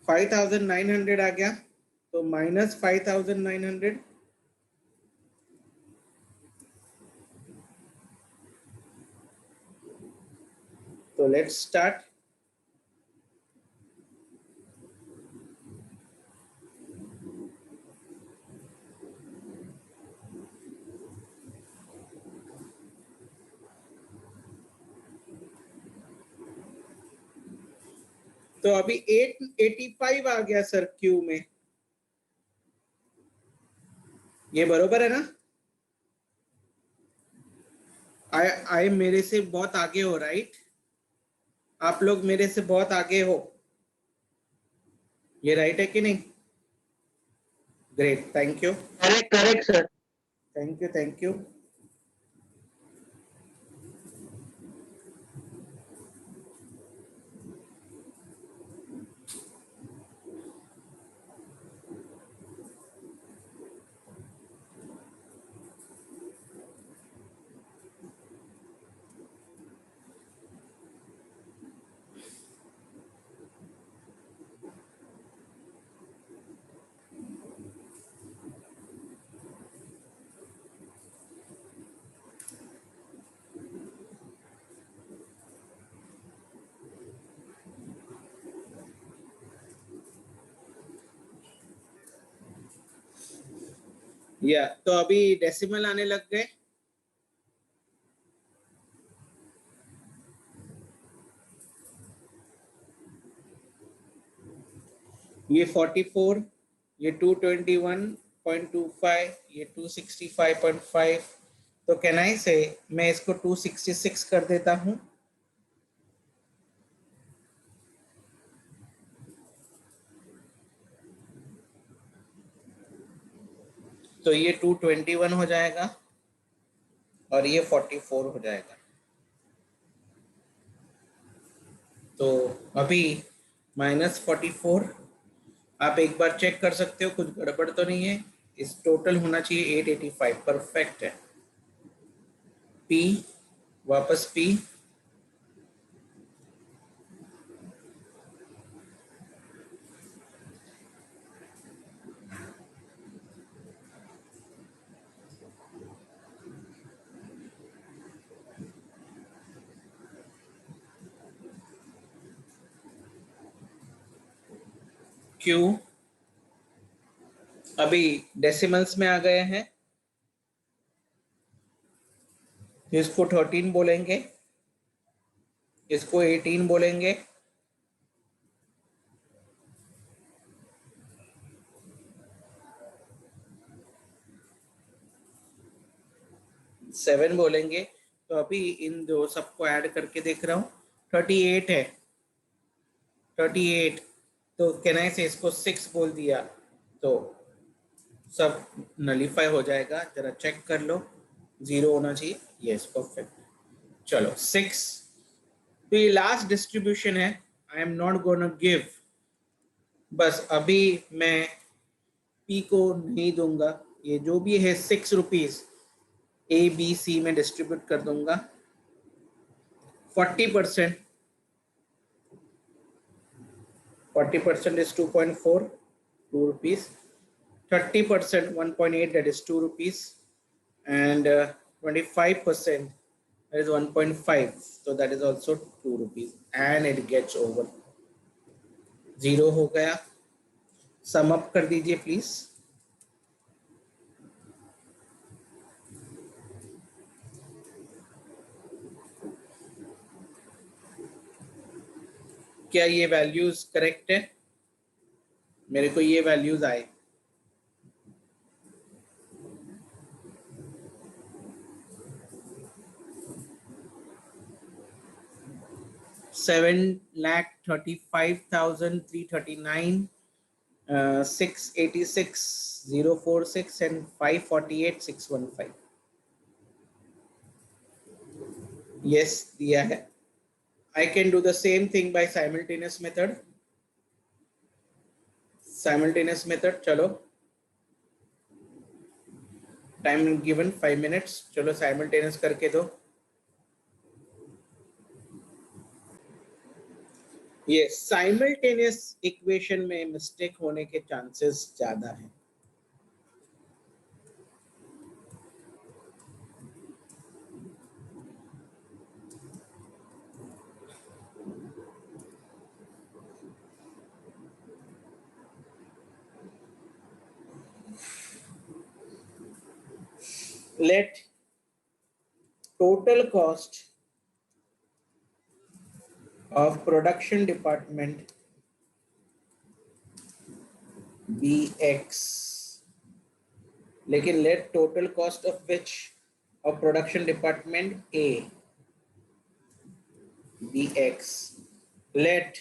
5,900 आ गया, तो माइनस 5,900, तो लेट्स स्टार्ट. तो अभी 885 आ गया सर क्यू में, ये बरोबर है ना? आई मेरे से बहुत आगे हो, राइट? आप लोग मेरे से बहुत आगे हो, ये राइट है कि नहीं? Great, thank you, correct correct sir. Thank you, thank you. या तो अभी डेसिमल आने लग गए. ये 44, ये 221.25, ये 265.5. तो कैन आई से मैं इसको 266 कर देता हूं. तो ये 221 हो जाएगा और ये 44 हो जाएगा. तो अभी -44. आप एक बार चेक कर सकते हो कुछ गड़बड़ तो नहीं है. इस टोटल होना चाहिए 885, परफेक्ट है. P, वापस P, Q. अभी डेसिमल्स में आ गए हैं, इसको 13 बोलेंगे, इसको 18 बोलेंगे, सेवन बोलेंगे. तो अभी इन दो सबको ऐड करके देख रहा हूँ, 38 है, 38. तो कैन आई से इसको 6 बोल दिया तो सब नलीफाई हो जाएगा. जरा चेक कर लो, 0 होना चाहिए. Yes, perfect. चलो 6. तो ये लास्ट डिस्ट्रीब्यूशन है, I am not gonna give. बस अभी मैं पी को नहीं दूंगा, ये जो भी है 6 रुपीज ए बी सी में डिस्ट्रीब्यूट कर दूंगा. 40%, 40% is 2.4, 2 rupees. 30%, 1.8, that is 2 rupees. And 25%, that is 1.5, so that is also 2 rupees. And it gets over. 0 हो गया. सम अप कर दीजिए प्लीज. क्या ये वैल्यूज करेक्ट है? मेरे को ये वैल्यूज आए. 7,35,339, 686,046 and 548,615. Yes, दिया है. I can do the same thing by simultaneous method. Simultaneous method, चलो. Time given 5 minutes. चलो simultaneous करके दो. Yes, simultaneous equation में mistake होने के chances ज़्यादा हैं. Let total cost of production department be X. लेकिन let total cost of which of production department A be X. Let,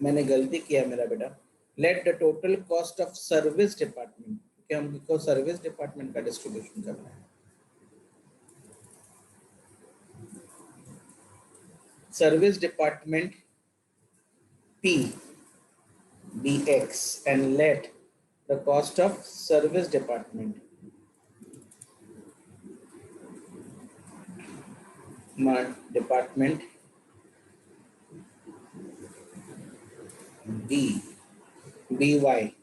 मैंने गलती किया मेरा बेटा. Let the total cost of service department, क्योंकि हमको सर्विस डिपार्टमेंट का डिस्ट्रीब्यूशन करना है. Service department P be X and let the cost of service department B by.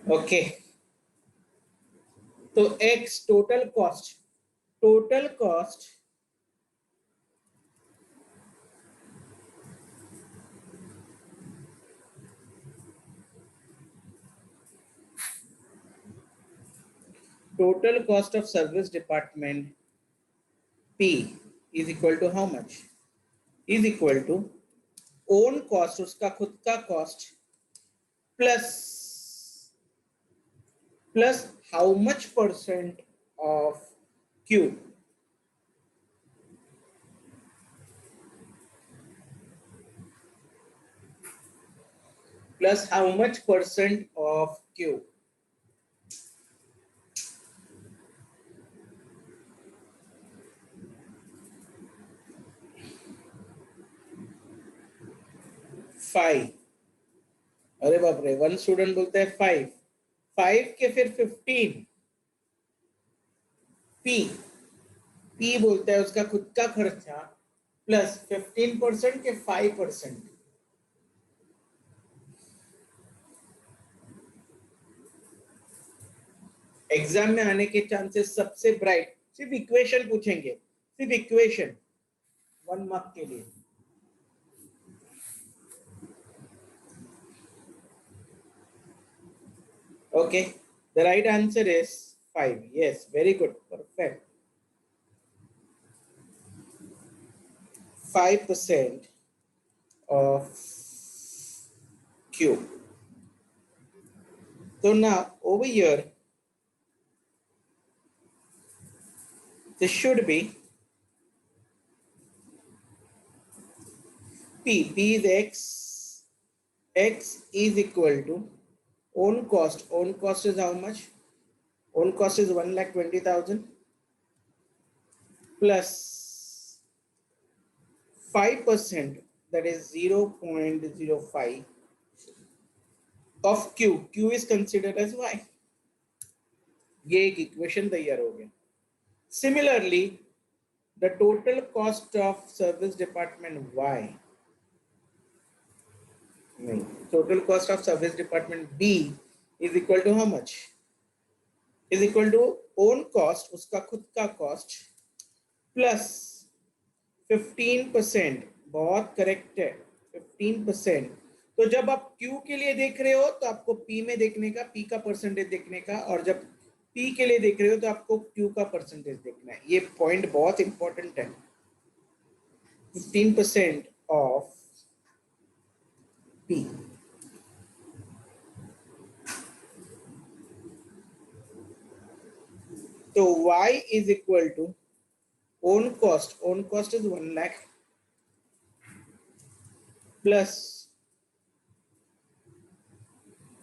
Okay, तो X total cost of service department P is equal to how much? Is equal to own cost, उसका खुद का cost plus how much percent of Q plus how much percent of Q. Five. अरे बाप रे, वन स्टूडेंट बोलते हैं 5 के फिर 15. P बोलता है उसका खुद का खर्चा प्लस 15% के 5%. एग्जाम में आने के चांसेस सबसे ब्राइट. सिर्फ इक्वेशन पूछेंगे, सिर्फ इक्वेशन 1 मार्क के लिए. Okay, the right answer is 5. Yes, very good, perfect. 5% of Q. So now over here, this should be P is X. X is equal to own cost. Own cost is how much? Own cost is 1,20,000 plus 5%, that is 0.05 of Q. Q is considered as Y. ये एक इक्वेशन तैयार हो गया. Similarly, the total cost of service department Y, total cost of service department B is equal to how much? Is equal to own cost, उसका खुद का cost plus 15%. बहुत करेक्ट है, 15%. तो जब आप Q के लिए देख रहे हो तो आपको P में देखने का, P का परसेंटेज देखने का, और जब P के लिए देख रहे हो तो आपको Q का परसेंटेज देखना है. ये पॉइंट बहुत इंपॉर्टेंट है. 15% ऑफ P. तो y is equal to own cost is 1 lakh plus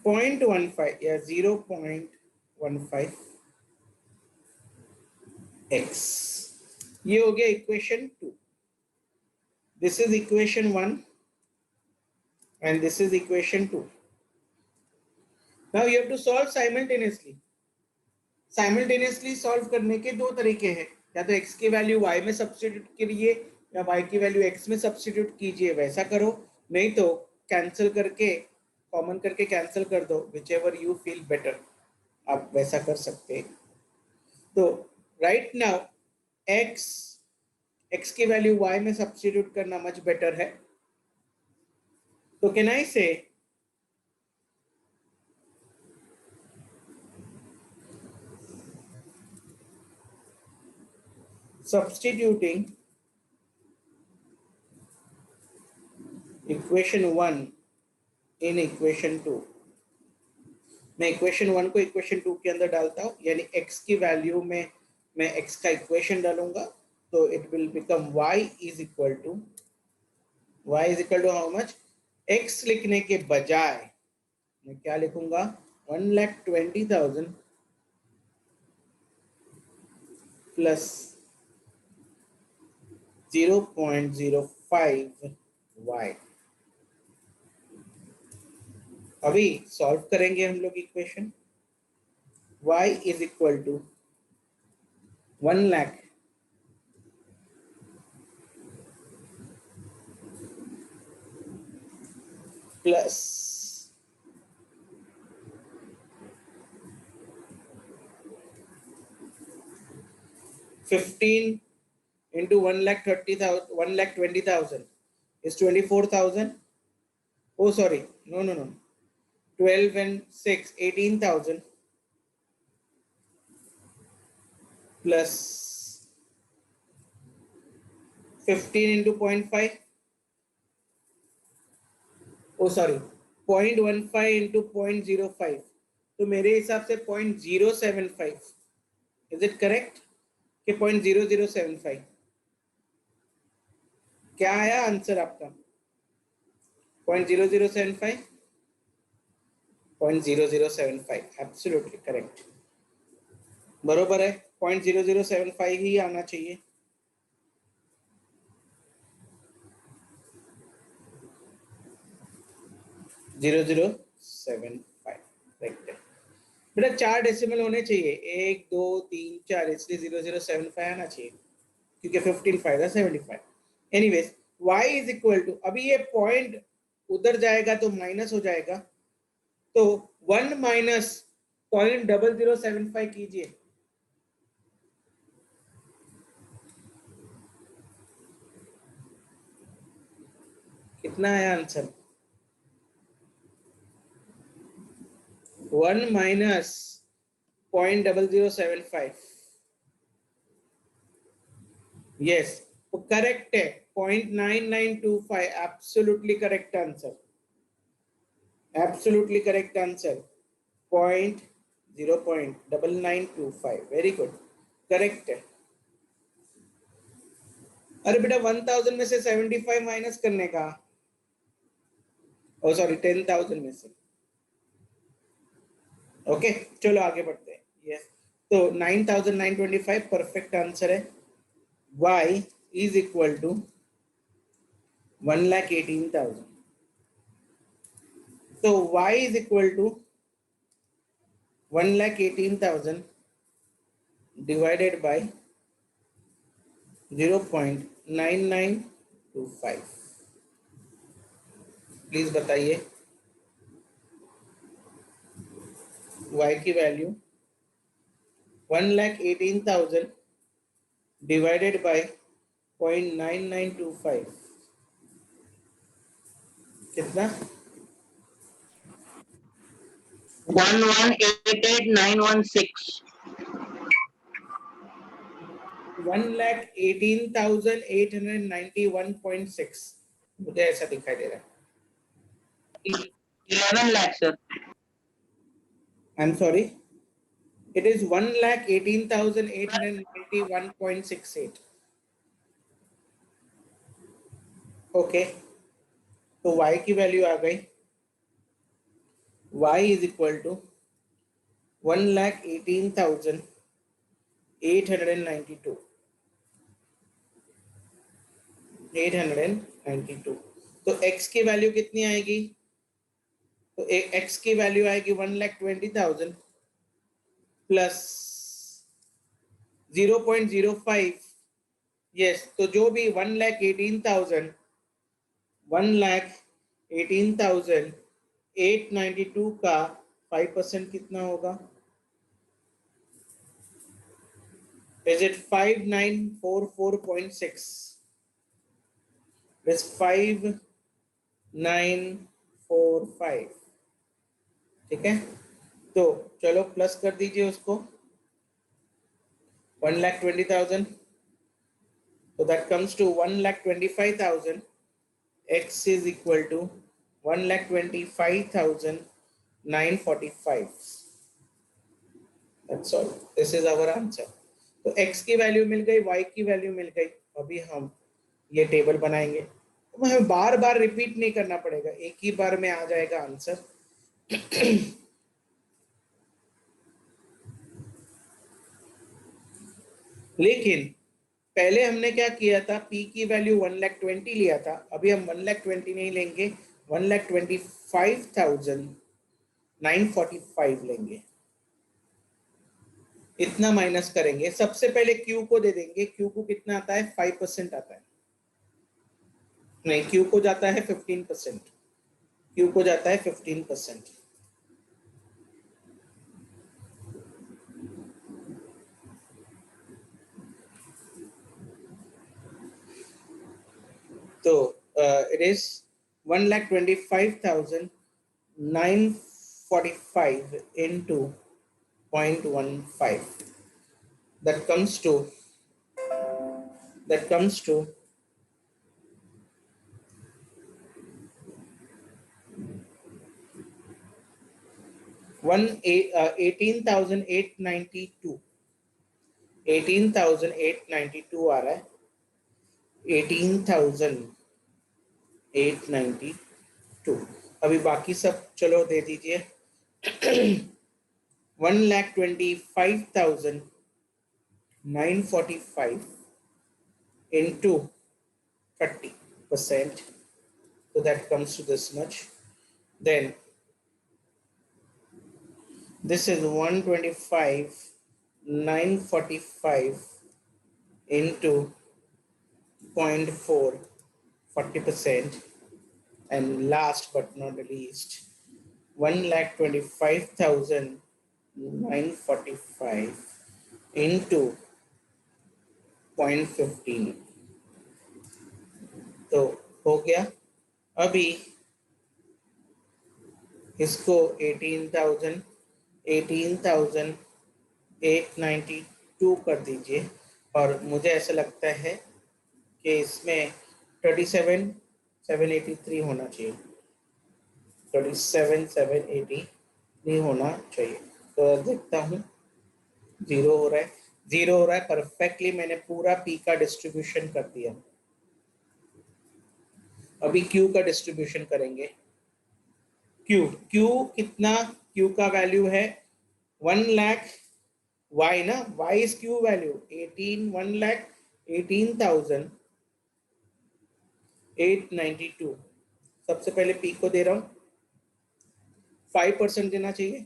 0.15 या 0.15 x, ये हो गया equation 2. This is equation 1 and this is equation 2. Now you have to solve simultaneously. Simultaneously solve करने के दो तरीके हैं, या तो x की वैल्यू y में सब्स्टिट्यूट करिए या y की वैल्यू x में सब्स्टिट्यूट कीजिए, वैसा करो, नहीं तो कैंसिल करके कॉमन करके कैंसिल कर दो, whichever you feel better, आप वैसा कर सकते हैं. तो राइट नाउ x की वैल्यू y में सब्स्टिट्यूट करना मच बेटर है. तो कैन आई से substituting equation 1 in equation 2. मैं इक्वेशन 1 को इक्वेशन 2 के अंदर डालता हूं, यानी x की वैल्यू में मैं x का इक्वेशन डालूंगा, तो it will become y is equal to how much, x लिखने के बजाय मैं क्या लिखूंगा, 1,20,000 प्लस 0.05 y. अभी सॉल्व करेंगे हम लोग equation. y is equal to 1 lakh plus 15 into 1,20,000 is 24,000. Oh, sorry. No. 12 and 6, 18,000 plus 15 into 0.5. Oh, sorry. 0.15 into 0.05. तो मेरे हिसाब से 0.075. Is it correct? कि 0.0075. क्या आया आंसर आपका? 0.0075. 0.0075. एब्सोल्युटली करेक्ट, बरोबर है. 0.0075 ही आना चाहिए. Zero zero seven five right है बेटा. 4 डेसिमल होने चाहिए, 1 2 3 4, इसलिए 0.075 आना चाहिए, क्योंकि 15 5 75. Anyways y is equal to, अभी ये पॉइंट उधर जाएगा तो माइनस हो जाएगा, तो 1 माइनस 0.0075 कीजिए. कितना आया आंसर? 1 माइनस 0.0075. यस, तो करेक्ट है. 0.9925. Absolutely correct answer. Absolutely correct answer. 0.9925. Very good, correct है. अरे बेटा 1000 में से 75 माइनस करने का, ओ सॉरी 10,000 में से. ओके चलो आगे बढ़ते हैं. यस, तो 9,925 परफेक्ट आंसर है. y is equal to 1,18,000. तो y is equal to 1,18,000 divided by 0.9925. Please बताइए y की वैल्यू 1,18,000 डिवाइडेड बाय 0.9925 कितना? 1,18,916. 1,18,891.6 मुझे ऐसा दिखाई दे रहा है. 11 lakh sir. I am sorry, It is 1,18,891.68. Okay, तो y की वैल्यू आ गई, y इज इक्वल टू 1,18,892. 892. तो x की वैल्यू कितनी आएगी? तो x की वैल्यू आएगी 1,20,000 प्लस 0.05. यस, तो जो भी 1,18,892 का 5% कितना होगा? Is it 5944.6? It is 5945. ठीक है, तो चलो प्लस कर दीजिए उसको 1,20,000. So that comes to 1,25,000. X is equal to 1,25,945. That's all. This is our answer. तो x की वैल्यू मिल गई, y की वैल्यू मिल गई. अभी हम ये टेबल बनाएंगे, तो हमें बार बार रिपीट नहीं करना पड़ेगा, एक ही बार में आ जाएगा आंसर. लेकिन पहले हमने क्या किया था, p की वैल्यू 1,20,000 लिया था. अभी हम 1,20,000 नहीं लेंगे, 1,25,945 लेंगे. इतना माइनस करेंगे. सबसे पहले Q को दे देंगे. Q को कितना आता है? 5% आता है. नहीं, Q को जाता है 15%. Q को जाता है 15%. तो it is 1,25,945 into 0.15. That comes to 18,892. 18,892 आ रहा है. 18,892. अभी बाकी सब चलो दे दीजिए. 1,25,945 into 30%. So that comes to this much. Then this is 125,945 into 0.4, 40%. And last but not least, 1,25,945 into 0.15. तो हो गया. अभी इसको 18,892 कर दीजिए. और मुझे ऐसा लगता है कि इसमें 37,783 होना चाहिए. 37,783 होना चाहिए. तो देखता हूँ, जीरो हो रहा है. परफेक्टली मैंने पूरा P का डिस्ट्रीब्यूशन कर दिया. अभी Q का डिस्ट्रीब्यूशन करेंगे. Q कितना? Q का वैल्यू है 1 लाख. Y ना, Y is Q वैल्यू 1,18,892. सबसे पहले P को दे रहा हूँ. 5% देना चाहिए.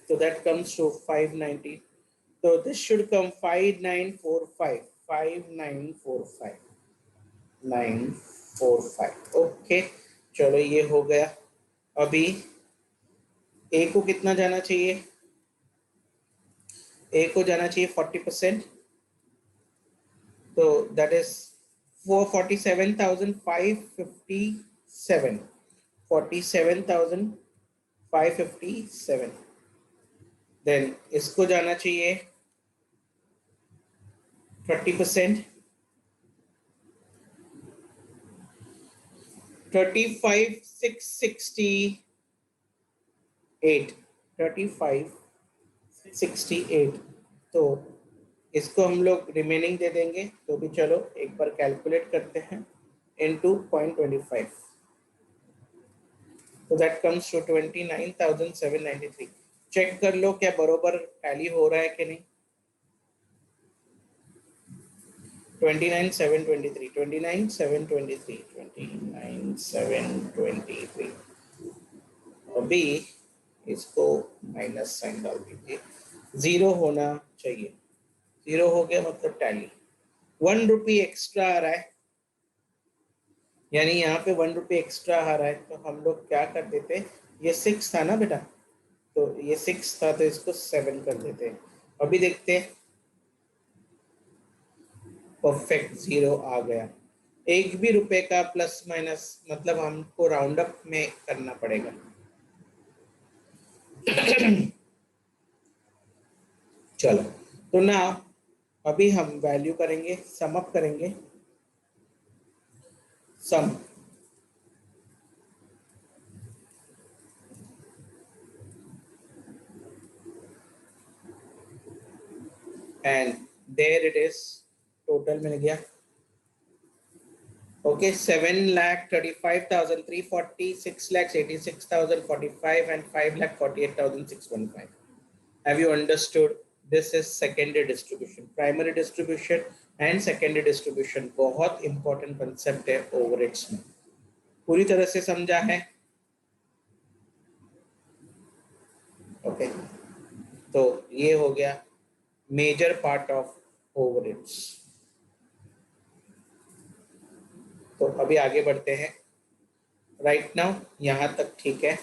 So that comes to 590. So this should come 5,945. 945. Okay, चलो ये हो गया. अभी A को कितना जाना चाहिए? A को जाना चाहिए 40%. तो that is 47,557. 47,557. Then इसको जाना चाहिए 30%. 35,668, 35,668। तो इसको हम लोग रिमेनिंग दे देंगे, तो भी चलो एक बार कैलकुलेट करते हैं इनटू 0.25, तो दैट कम्स टू 29,793। चेक कर लो क्या बरोबर टैली हो रहा है कि नहीं। 29,723, 29,723, 29,723। अभी इसको माइनस साइन डाल दीजिए, 0 होना चाहिए। 0 हो गया मतलब टैली। 1 रुपी एक्स्ट्रा आ रहा है, यानी यहाँ पे 1 रुपी एक्स्ट्रा आ रहा है, तो हम लोग क्या कर देते, ये 6 था ना बेटा, तो ये 6 था तो इसको 7 कर देते हैं। अभी देखते हैं, परफेक्ट 0 आ गया। एक भी रुपए का प्लस माइनस मतलब हमको राउंड अप में करना पड़ेगा। चलो, तो ना अभी हम वैल्यू करेंगे, सम अप करेंगे, sum and there it is, total मिल गया। Okay, 7,35,340, 6,86,045 and 5,48,615. Have you understood? This is secondary distribution. Primary distribution and secondary distribution बहुत important concept है overheads में। पूरी तरह से समझा है? ओके, तो ये हो गया मेजर पार्ट ऑफ overheads। तो अभी आगे बढ़ते हैं। राइट नाउ यहाँ तक ठीक है।